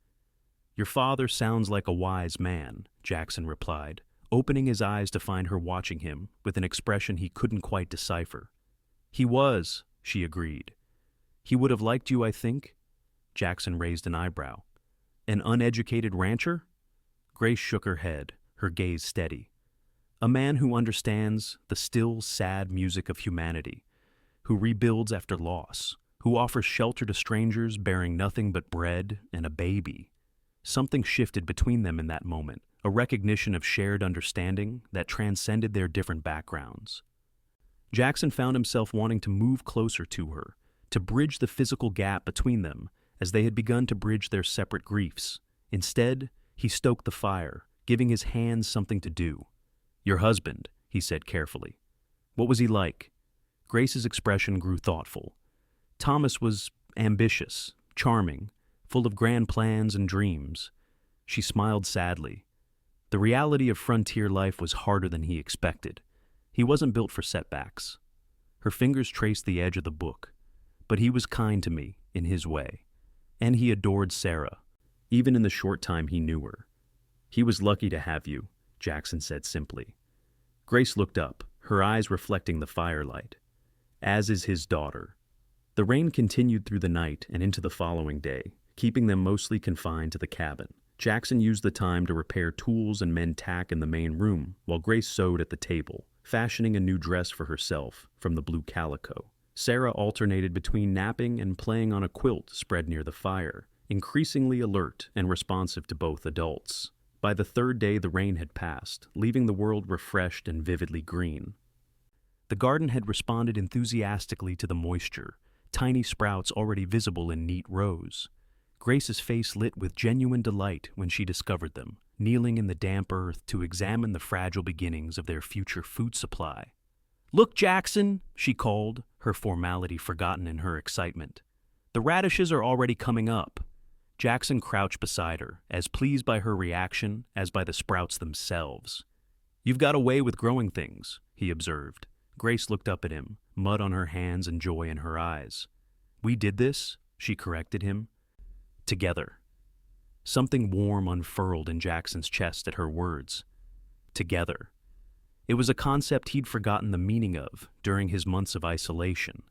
Your father sounds like a wise man, Jackson replied, opening his eyes to find her watching him with an expression he couldn't quite decipher. He was, she agreed. He would have liked you, I think? Jackson raised an eyebrow. An uneducated rancher? Grace shook her head, her gaze steady. A man who understands the still, sad music of humanity, who rebuilds after loss, who offers shelter to strangers bearing nothing but bread and a baby. Something shifted between them in that moment, a recognition of shared understanding that transcended their different backgrounds. Jackson found himself wanting to move closer to her, to bridge the physical gap between them as they had begun to bridge their separate griefs. Instead, he stoked the fire, giving his hands something to do. Your husband, he said carefully. What was he like? Grace's expression grew thoughtful. Thomas was ambitious, charming, full of grand plans and dreams. She smiled sadly. The reality of frontier life was harder than he expected. He wasn't built for setbacks. Her fingers traced the edge of the book. But he was kind to me, in his way. And he adored Sarah, even in the short time he knew her. He was lucky to have you, Jackson said simply. Grace looked up, her eyes reflecting the firelight. As is his daughter. The rain continued through the night and into the following day, keeping them mostly confined to the cabin. Jackson used the time to repair tools and mend tack in the main room, while Grace sewed at the table, fashioning a new dress for herself from the blue calico. Sarah alternated between napping and playing on a quilt spread near the fire, increasingly alert and responsive to both adults. By the third day, the rain had passed, leaving the world refreshed and vividly green. The garden had responded enthusiastically to the moisture, tiny sprouts already visible in neat rows. Grace's face lit with genuine delight when she discovered them, kneeling in the damp earth to examine the fragile beginnings of their future food supply. "Look, Jackson," she called, her formality forgotten in her excitement. "The radishes are already coming up." Jackson crouched beside her, as pleased by her reaction as by the sprouts themselves. "You've got a way with growing things," he observed. Grace looked up at him, mud on her hands and joy in her eyes. "We did this," she corrected him. "Together." Something warm unfurled in Jackson's chest at her words. Together. It was a concept he'd forgotten the meaning of during his months of isolation.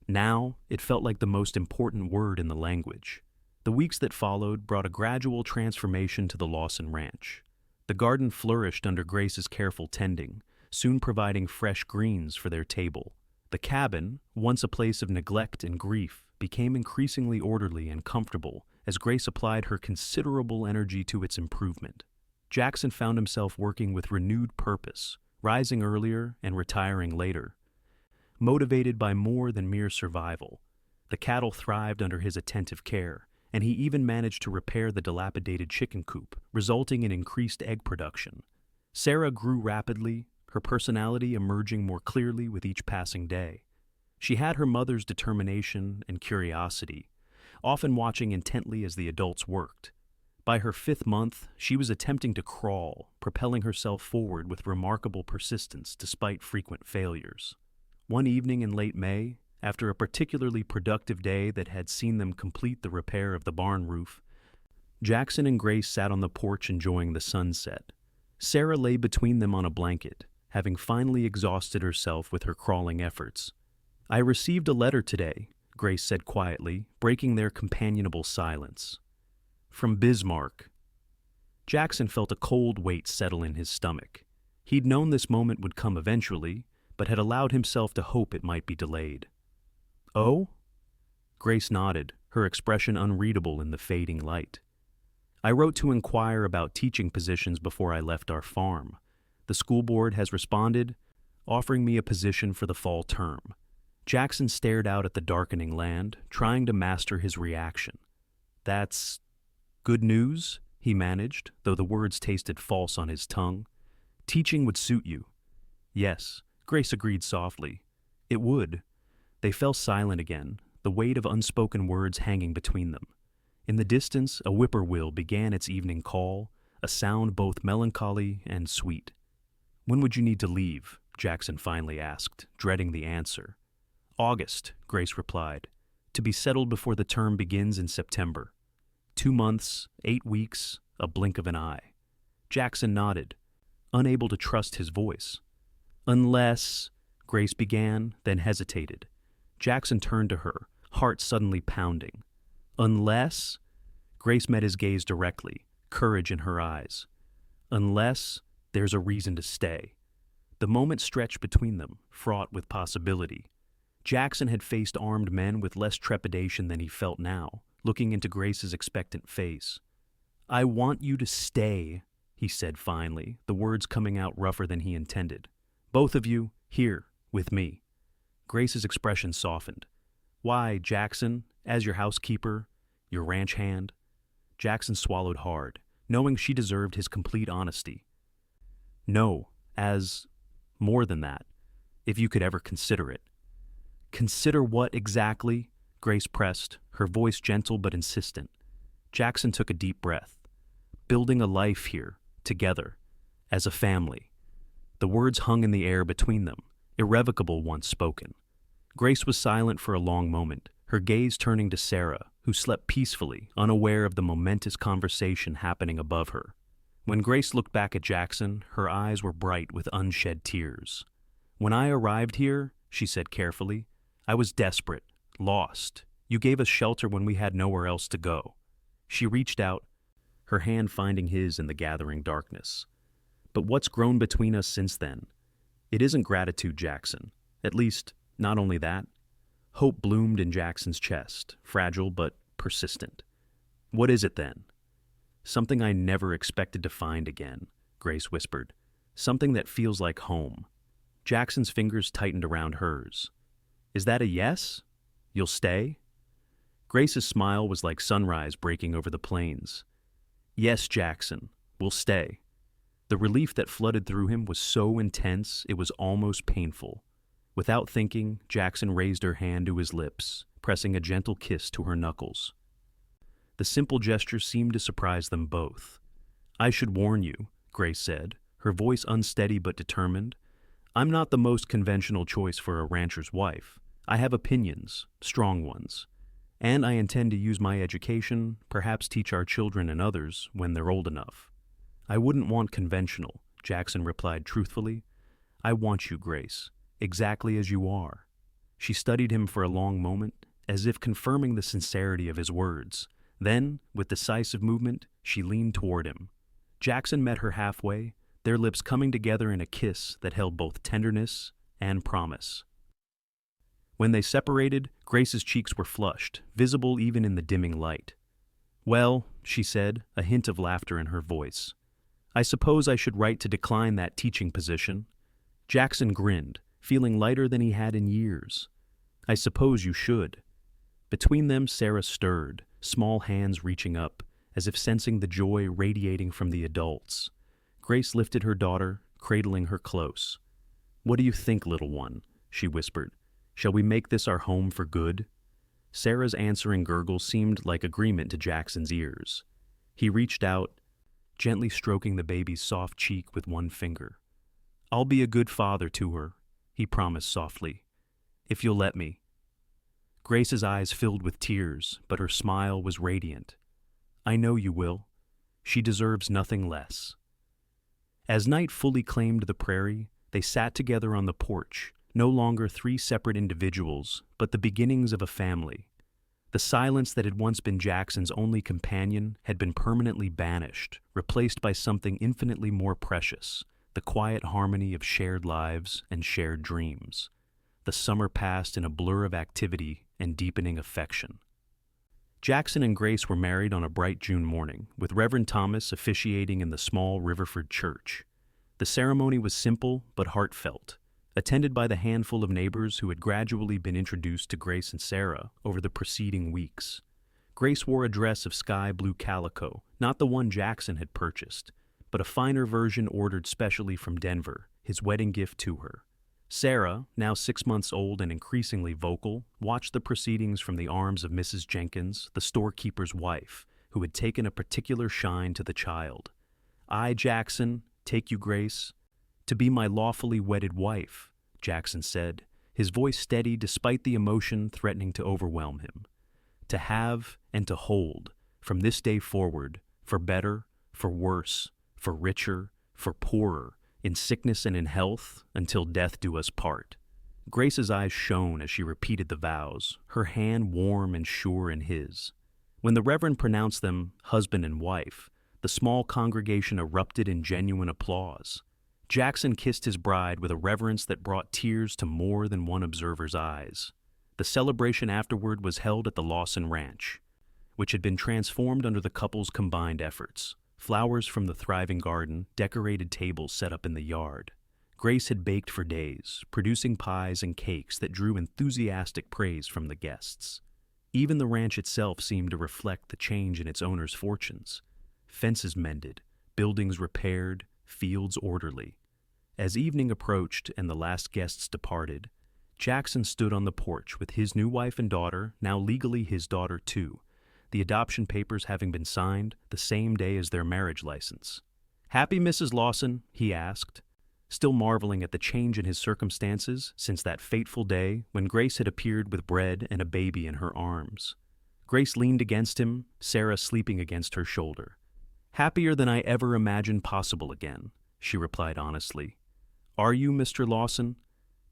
Now, it felt like the most important word in the language. The weeks that followed brought a gradual transformation to the Lawson ranch. The garden flourished under Grace's careful tending, soon providing fresh greens for their table. The cabin, once a place of neglect and grief, became increasingly orderly and comfortable as Grace applied her considerable energy to its improvement. Jackson found himself working with renewed purpose, rising earlier and retiring later. Motivated by more than mere survival, the cattle thrived under his attentive care, and he even managed to repair the dilapidated chicken coop, resulting in increased egg production. Sarah grew rapidly, her personality emerging more clearly with each passing day. She had her mother's determination and curiosity, often watching intently as the adults worked. By her 5th month, she was attempting to crawl, propelling herself forward with remarkable persistence despite frequent failures. One evening in late May, after a particularly productive day that had seen them complete the repair of the barn roof, Jackson and Grace sat on the porch enjoying the sunset. Sarah lay between them on a blanket, having finally exhausted herself with her crawling efforts. "I received a letter today," Grace said quietly, breaking their companionable silence. "From Bismarck." Jackson felt a cold weight settle in his stomach. He'd known this moment would come eventually, but had allowed himself to hope it might be delayed. "Oh?" Grace nodded, her expression unreadable in the fading light. "I wrote to inquire about teaching positions before I left our farm. The school board has responded, offering me a position for the fall term." Jackson stared out at the darkening land, trying to master his reaction. "That's good news," he managed, though the words tasted false on his tongue. "Teaching would suit you." "Yes," Grace agreed softly. "It would." They fell silent again, the weight of unspoken words hanging between them. In the distance, a whippoorwill began its evening call, a sound both melancholy and sweet. "When would you need to leave?" Jackson finally asked, dreading the answer. "August," Grace replied, "to be settled before the term begins in September. 2 months, 8 weeks, a blink of an eye." Jackson nodded, unable to trust his voice. "Unless," Grace began, then hesitated. Jackson turned to her, heart suddenly pounding. "Unless?" Grace met his gaze directly, courage in her eyes. "Unless there's a reason to stay." The moment stretched between them, fraught with possibility. Jackson had faced armed men with less trepidation than he felt now, looking into Grace's expectant face. "I want you to stay," he said finally, the words coming out rougher than he intended. "Both of you, here, with me." Grace's expression softened. "Why, Jackson, as your housekeeper, your ranch hand?" Jackson swallowed hard, knowing she deserved his complete honesty. "No, as More than that, if you could ever consider it. Consider what exactly? Grace pressed, her voice gentle but insistent. Jackson took a deep breath. Building a life here, together, as a family. The words hung in the air between them, irrevocable once spoken. Grace was silent for a long moment, her gaze turning to Sarah, who slept peacefully, unaware of the momentous conversation happening above her. When Grace looked back at Jackson, her eyes were bright with unshed tears. "When I arrived here," she said carefully, "I was desperate, lost. You gave us shelter when we had nowhere else to go." She reached out, her hand finding his in the gathering darkness. "But what's grown between us since then? It isn't gratitude, Jackson. At least, not only that." Hope bloomed in Jackson's chest, fragile but persistent. "What is it then?" "Something I never expected to find again," Grace whispered. "Something that feels like home." Jackson's fingers tightened around hers. "Is that a yes? You'll stay?" Grace's smile was like sunrise breaking over the plains. "Yes, Jackson, we'll stay." The relief that flooded through him was so intense it was almost painful. Without thinking, Jackson raised her hand to his lips, pressing a gentle kiss to her knuckles. The simple gesture seemed to surprise them both. "I should warn you," Grace said, her voice unsteady but determined. "I'm not the most conventional choice for a rancher's wife. I have opinions, strong ones. And I intend to use my education, perhaps teach our children and others when they're old enough." "I wouldn't want conventional," Jackson replied truthfully. "I want you, Grace, exactly as you are." She studied him for a long moment, as if confirming the sincerity of his words. Then, with decisive movement, she leaned toward him. Jackson met her halfway, their lips coming together in a kiss that held both tenderness and promise. When they separated, Grace's cheeks were flushed, visible even in the dimming light. "Well," she said, a hint of laughter in her voice, "I suppose I should write to decline that teaching position." Jackson grinned, feeling lighter than he had in years. "I suppose you should." Between them, Sarah stirred, small hands reaching up, as if sensing the joy radiating from the adults. Grace lifted her daughter, cradling her close. "What do you think, little one?" she whispered. "Shall we make this our home for good?" Sarah's answering gurgle seemed like agreement to Jackson's ears. He reached out, gently stroking the baby's soft cheek with one finger. "I'll be a good father to her," he promised softly, "if you'll let me." Grace's eyes filled with tears, but her smile was radiant. "I know you will. She deserves nothing less." As night fully claimed the prairie, they sat together on the porch, no longer three separate individuals, but the beginnings of a family. The silence that had once been Jackson's only companion had been permanently banished, replaced by something infinitely more precious, the quiet harmony of shared lives and shared dreams. The summer passed in a blur of activity and deepening affection. Jackson and Grace were married on a bright June morning, with Reverend Thomas officiating in the small Riverford church. The ceremony was simple but heartfelt, attended by the handful of neighbors who had gradually been introduced to Grace and Sarah over the preceding weeks. Grace wore a dress of sky blue calico, not the one Jackson had purchased, but a finer version ordered specially from Denver, his wedding gift to her. Sarah, now 6 months old and increasingly vocal, watched the proceedings from the arms of Mrs. Jenkins, the storekeeper's wife, who had taken a particular shine to the child. "I, Jackson, take you, Grace, to be my lawfully wedded wife," Jackson said, his voice steady despite the emotion threatening to overwhelm him. "To have and to hold, from this day forward, for better, for worse, for richer, for poorer, in sickness and in health, until death do us part." Grace's eyes shone as she repeated the vows, her hand warm and sure in his. When the Reverend pronounced them husband and wife, the small congregation erupted in genuine applause. Jackson kissed his bride with a reverence that brought tears to more than one observer's eyes. The celebration afterward was held at the Lawson ranch, which had been transformed under the couple's combined efforts. Flowers from the thriving garden, decorated tables set up in the yard. Grace had baked for days, producing pies and cakes that drew enthusiastic praise from the guests. Even the ranch itself seemed to reflect the change in its owner's fortunes. Fences mended, buildings repaired, fields orderly. As evening approached and the last guests departed, Jackson stood on the porch with his new wife and daughter, now legally his daughter too, the adoption papers having been signed the same day as their marriage license. "Happy, Mrs. Lawson?" he asked, still marveling at the change in his circumstances since that fateful day when Grace had appeared with bread and a baby in her arms. Grace leaned against him, Sarah sleeping against her shoulder. "Happier than I ever imagined possible again," she replied honestly. "Are you, Mr. Lawson?"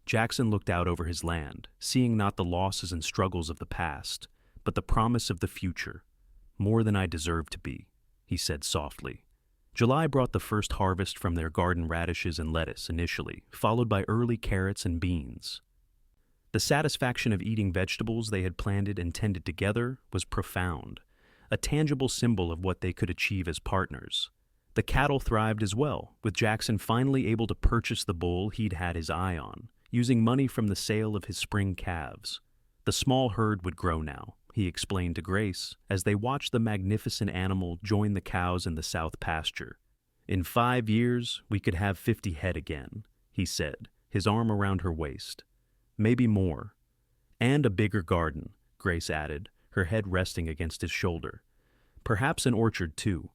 Jackson looked out over his land, seeing not the losses and struggles of the past, but the promise of the future. "More than I deserve to be," he said softly. July brought the first harvest from their garden radishes and lettuce initially, followed by early carrots and beans. The satisfaction of eating vegetables they had planted and tended together was profound, a tangible symbol of what they could achieve as partners. The cattle thrived as well, with Jackson finally able to purchase the bull he'd had his eye on, using money from the sale of his spring calves. The small herd would grow now, he explained to Grace, as they watched the magnificent animal join the cows in the south pasture. "In 5 years, we could have 50 head again," he said, his arm around her waist. "Maybe more. And a bigger garden," Grace added, her head resting against his shoulder. "Perhaps an orchard, too.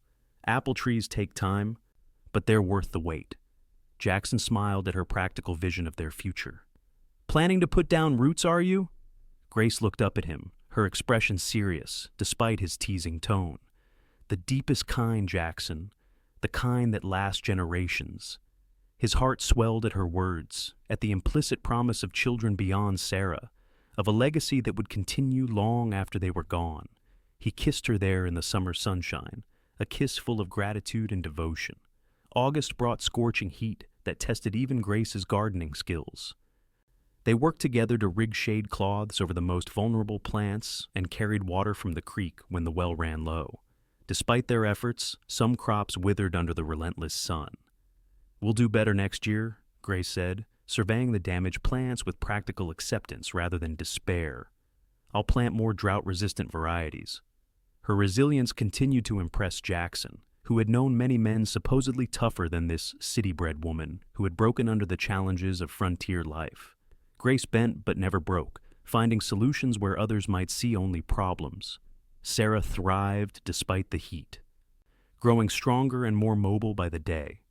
Apple trees take time, but they're worth the wait." Jackson smiled at her practical vision of their future. "Planning to put down roots, are you?" Grace looked up at him, her expression serious, despite his teasing tone. "The deepest kind, Jackson, the kind that lasts generations." His heart swelled at her words, at the implicit promise of children beyond Sarah, of a legacy that would continue long after they were gone. He kissed her there in the summer sunshine, a kiss full of gratitude and devotion. August brought scorching heat that tested even Grace's gardening skills. They worked together to rig shade cloths over the most vulnerable plants and carried water from the creek when the well ran low. Despite their efforts, some crops withered under the relentless sun. "We'll do better next year," Grace said, surveying the damaged plants with practical acceptance rather than despair. "I'll plant more drought-resistant varieties." Her resilience continued to impress Jackson, who had known many men supposedly tougher than this city-bred woman who had broken under the challenges of frontier life. Grace bent but never broke, finding solutions where others might see only problems. Sarah thrived despite the heat, growing stronger and more mobile by the day.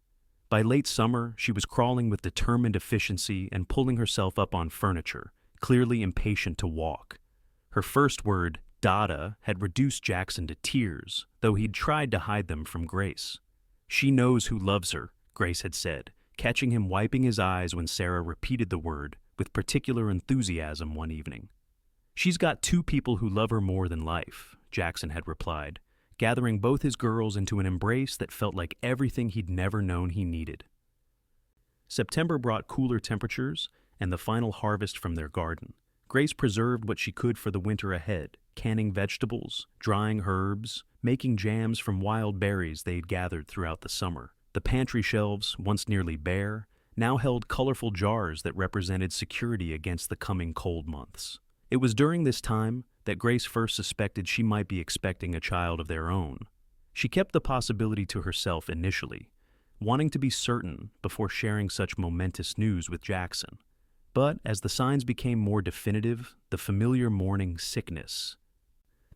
By late summer, she was crawling with determined efficiency and pulling herself up on furniture, clearly impatient to walk. Her first word, "Dada," had reduced Jackson to tears, though he'd tried to hide them from Grace. "She knows who loves her," Grace had said, catching him wiping his eyes when Sarah repeated the word with particular enthusiasm one evening. "She's got 2 people who love her more than life," Jackson had replied, gathering both his girls into an embrace that felt like everything he'd never known he needed. September brought cooler temperatures and the final harvest from their garden. Grace preserved what she could for the winter ahead, canning vegetables, drying herbs, making jams from wild berries they'd gathered throughout the summer. The pantry shelves, once nearly bare, now held colorful jars that represented security against the coming cold months. It was during this time that Grace first suspected she might be expecting a child of their own. She kept the possibility to herself initially, wanting to be certain before sharing such momentous news with Jackson. But as the signs became more definitive, the familiar morning sickness,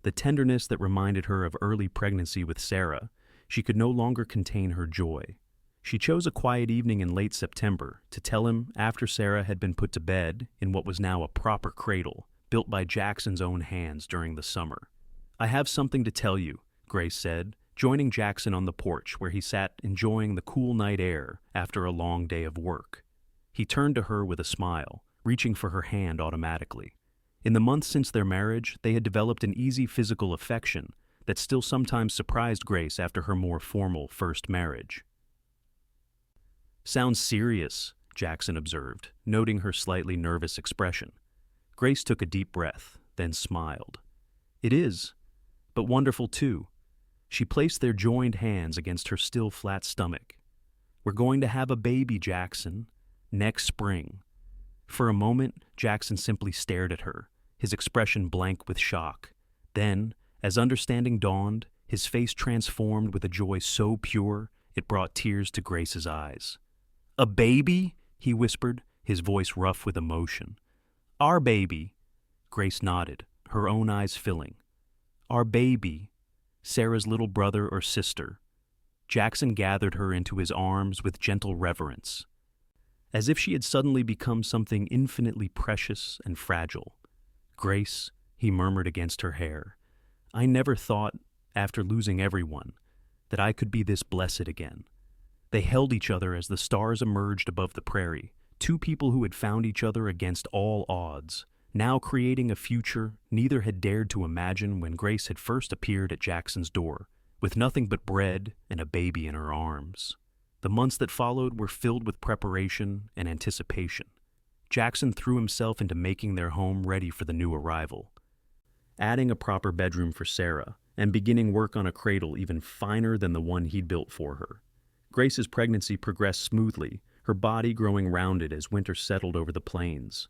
the tenderness that reminded her of early pregnancy with Sarah, she could no longer contain her joy. She chose a quiet evening in late September to tell him after Sarah had been put to bed in what was now a proper cradle, built by Jackson's own hands during the summer. "I have something to tell you," Grace said, joining Jackson on the porch where he sat enjoying the cool night air after a long day of work. He turned to her with a smile, reaching for her hand automatically. In the months since their marriage, they had developed an easy physical affection that still sometimes surprised Grace after her more formal first marriage. "Sounds serious," Jackson observed, noting her slightly nervous expression. Grace took a deep breath, then smiled. "It is, but wonderful too." She placed their joined hands against her still flat stomach. "We're going to have a baby, Jackson, next spring." For a moment, Jackson simply stared at her, his expression blank with shock. Then, as understanding dawned, his face transformed with a joy so pure it brought tears to Grace's eyes. "A baby?" he whispered, his voice rough with emotion. "Our baby." Grace nodded, her own eyes filling. "Our baby. Sarah's little brother or sister." Jackson gathered her into his arms with gentle reverence, as if she had suddenly become something infinitely precious and fragile. "Grace," he murmured against her hair, "I never thought, after losing everyone, that I could be this blessed again." They held each other as the stars emerged above the prairie, two people who had found each other against all odds, now creating a future neither had dared to imagine when Grace had first appeared at Jackson's door, with nothing but bread and a baby in her arms. The months that followed were filled with preparation and anticipation. Jackson threw himself into making their home ready for the new arrival, adding a proper bedroom for Sarah, and beginning work on a cradle even finer than the one he'd built for her. Grace's pregnancy progressed smoothly, her body growing rounded as winter settled over the plains.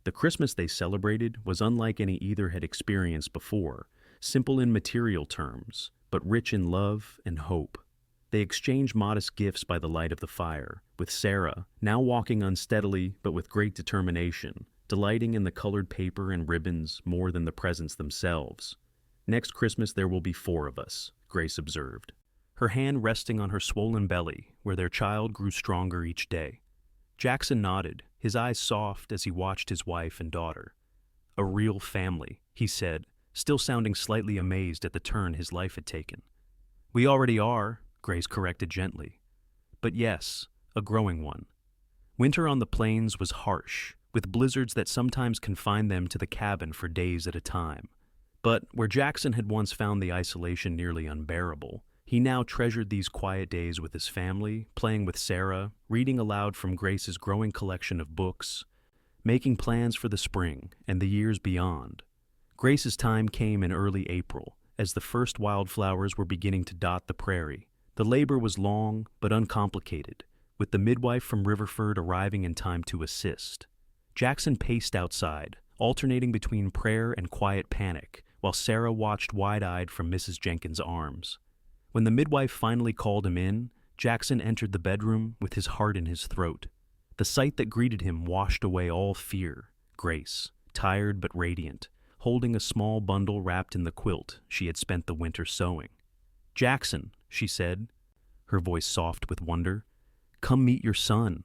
The Christmas they celebrated was unlike any either had experienced before, simple in material terms, but rich in love and hope. They exchanged modest gifts by the light of the fire, with Sarah, now walking unsteadily but with great determination, delighting in the colored paper and ribbons more than the presents themselves. "Next Christmas there will be 4 of us," Grace observed, her hand resting on her swollen belly, where their child grew stronger each day. Jackson nodded, his eyes soft as he watched his wife and daughter. "A real family," he said, still sounding slightly amazed at the turn his life had taken. "We already are," Grace corrected gently. "But yes, a growing one." Winter on the plains was harsh, with blizzards that sometimes confined them to the cabin for days at a time. But where Jackson had once found the isolation nearly unbearable, he now treasured these quiet days with his family, playing with Sarah, reading aloud from Grace's growing collection of books, making plans for the spring and the years beyond. Grace's time came in early April, as the first wildflowers were beginning to dot the prairie. The labor was long but uncomplicated, with the midwife from Riverford arriving in time to assist. Jackson paced outside, alternating between prayer and quiet panic, while Sarah watched wide-eyed from Mrs. Jenkins' arms. When the midwife finally called him in, Jackson entered the bedroom with his heart in his throat. The sight that greeted him washed away all fear. Grace, tired but radiant, holding a small bundle wrapped in the quilt she had spent the winter sewing. "Jackson," she said, her voice soft with wonder, "come meet your son."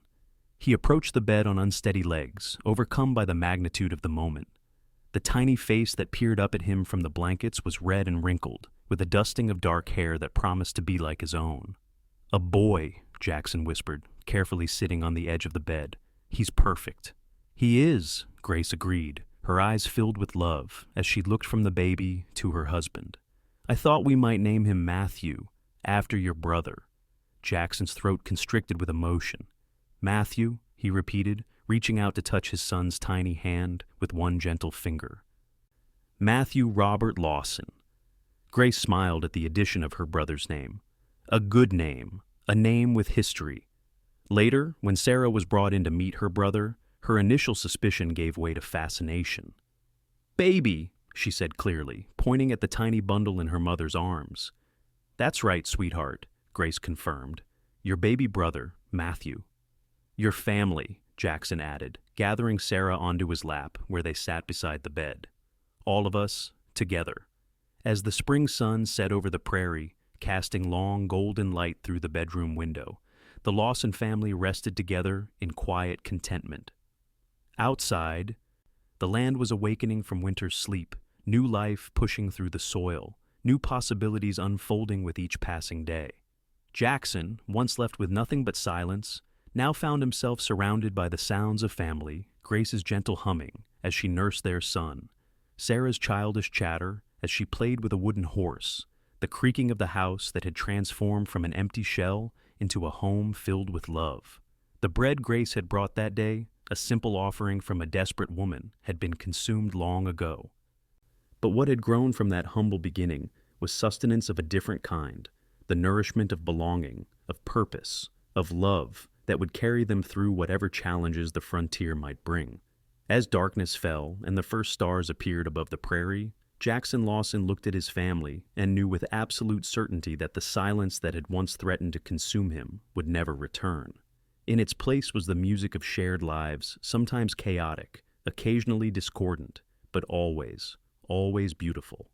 He approached the bed on unsteady legs, overcome by the magnitude of the moment. The tiny face that peered up at him from the blankets was red and wrinkled, with a dusting of dark hair that promised to be like his own. "A boy," Jackson whispered, carefully sitting on the edge of the bed. "He's perfect." "He is," Grace agreed, her eyes filled with love as she looked from the baby to her husband. "I thought we might name him Matthew, after your brother." Jackson's throat constricted with emotion. "Matthew," he repeated, reaching out to touch his son's tiny hand with one gentle finger. "Matthew Robert Lawson." Grace smiled at the addition of her brother's name. A good name, a name with history. Later, when Sarah was brought in to meet her brother, her initial suspicion gave way to fascination. "Baby," she said clearly, pointing at the tiny bundle in her mother's arms. "That's right, sweetheart," Grace confirmed. "Your baby brother, Matthew." "Your family," Jackson added, gathering Sarah onto his lap where they sat beside the bed. "All of us, together." As the spring sun set over the prairie, casting long golden light through the bedroom window, the Lawson family rested together in quiet contentment. Outside, the land was awakening from winter's sleep, new life pushing through the soil, new possibilities unfolding with each passing day. Jackson, once left with nothing but silence, now found himself surrounded by the sounds of family, Grace's gentle humming as she nursed their son, Sarah's childish chatter as she played with a wooden horse, the creaking of the house that had transformed from an empty shell into a home filled with love. The bread Grace had brought that day, a simple offering from a desperate woman, had been consumed long ago. But what had grown from that humble beginning was sustenance of a different kind, the nourishment of belonging, of purpose, of love that would carry them through whatever challenges the frontier might bring. As darkness fell and the first stars appeared above the prairie, Jackson Lawson looked at his family and knew with absolute certainty that the silence that had once threatened to consume him would never return. In its place was the music of shared lives, sometimes chaotic, occasionally discordant, but always, always beautiful.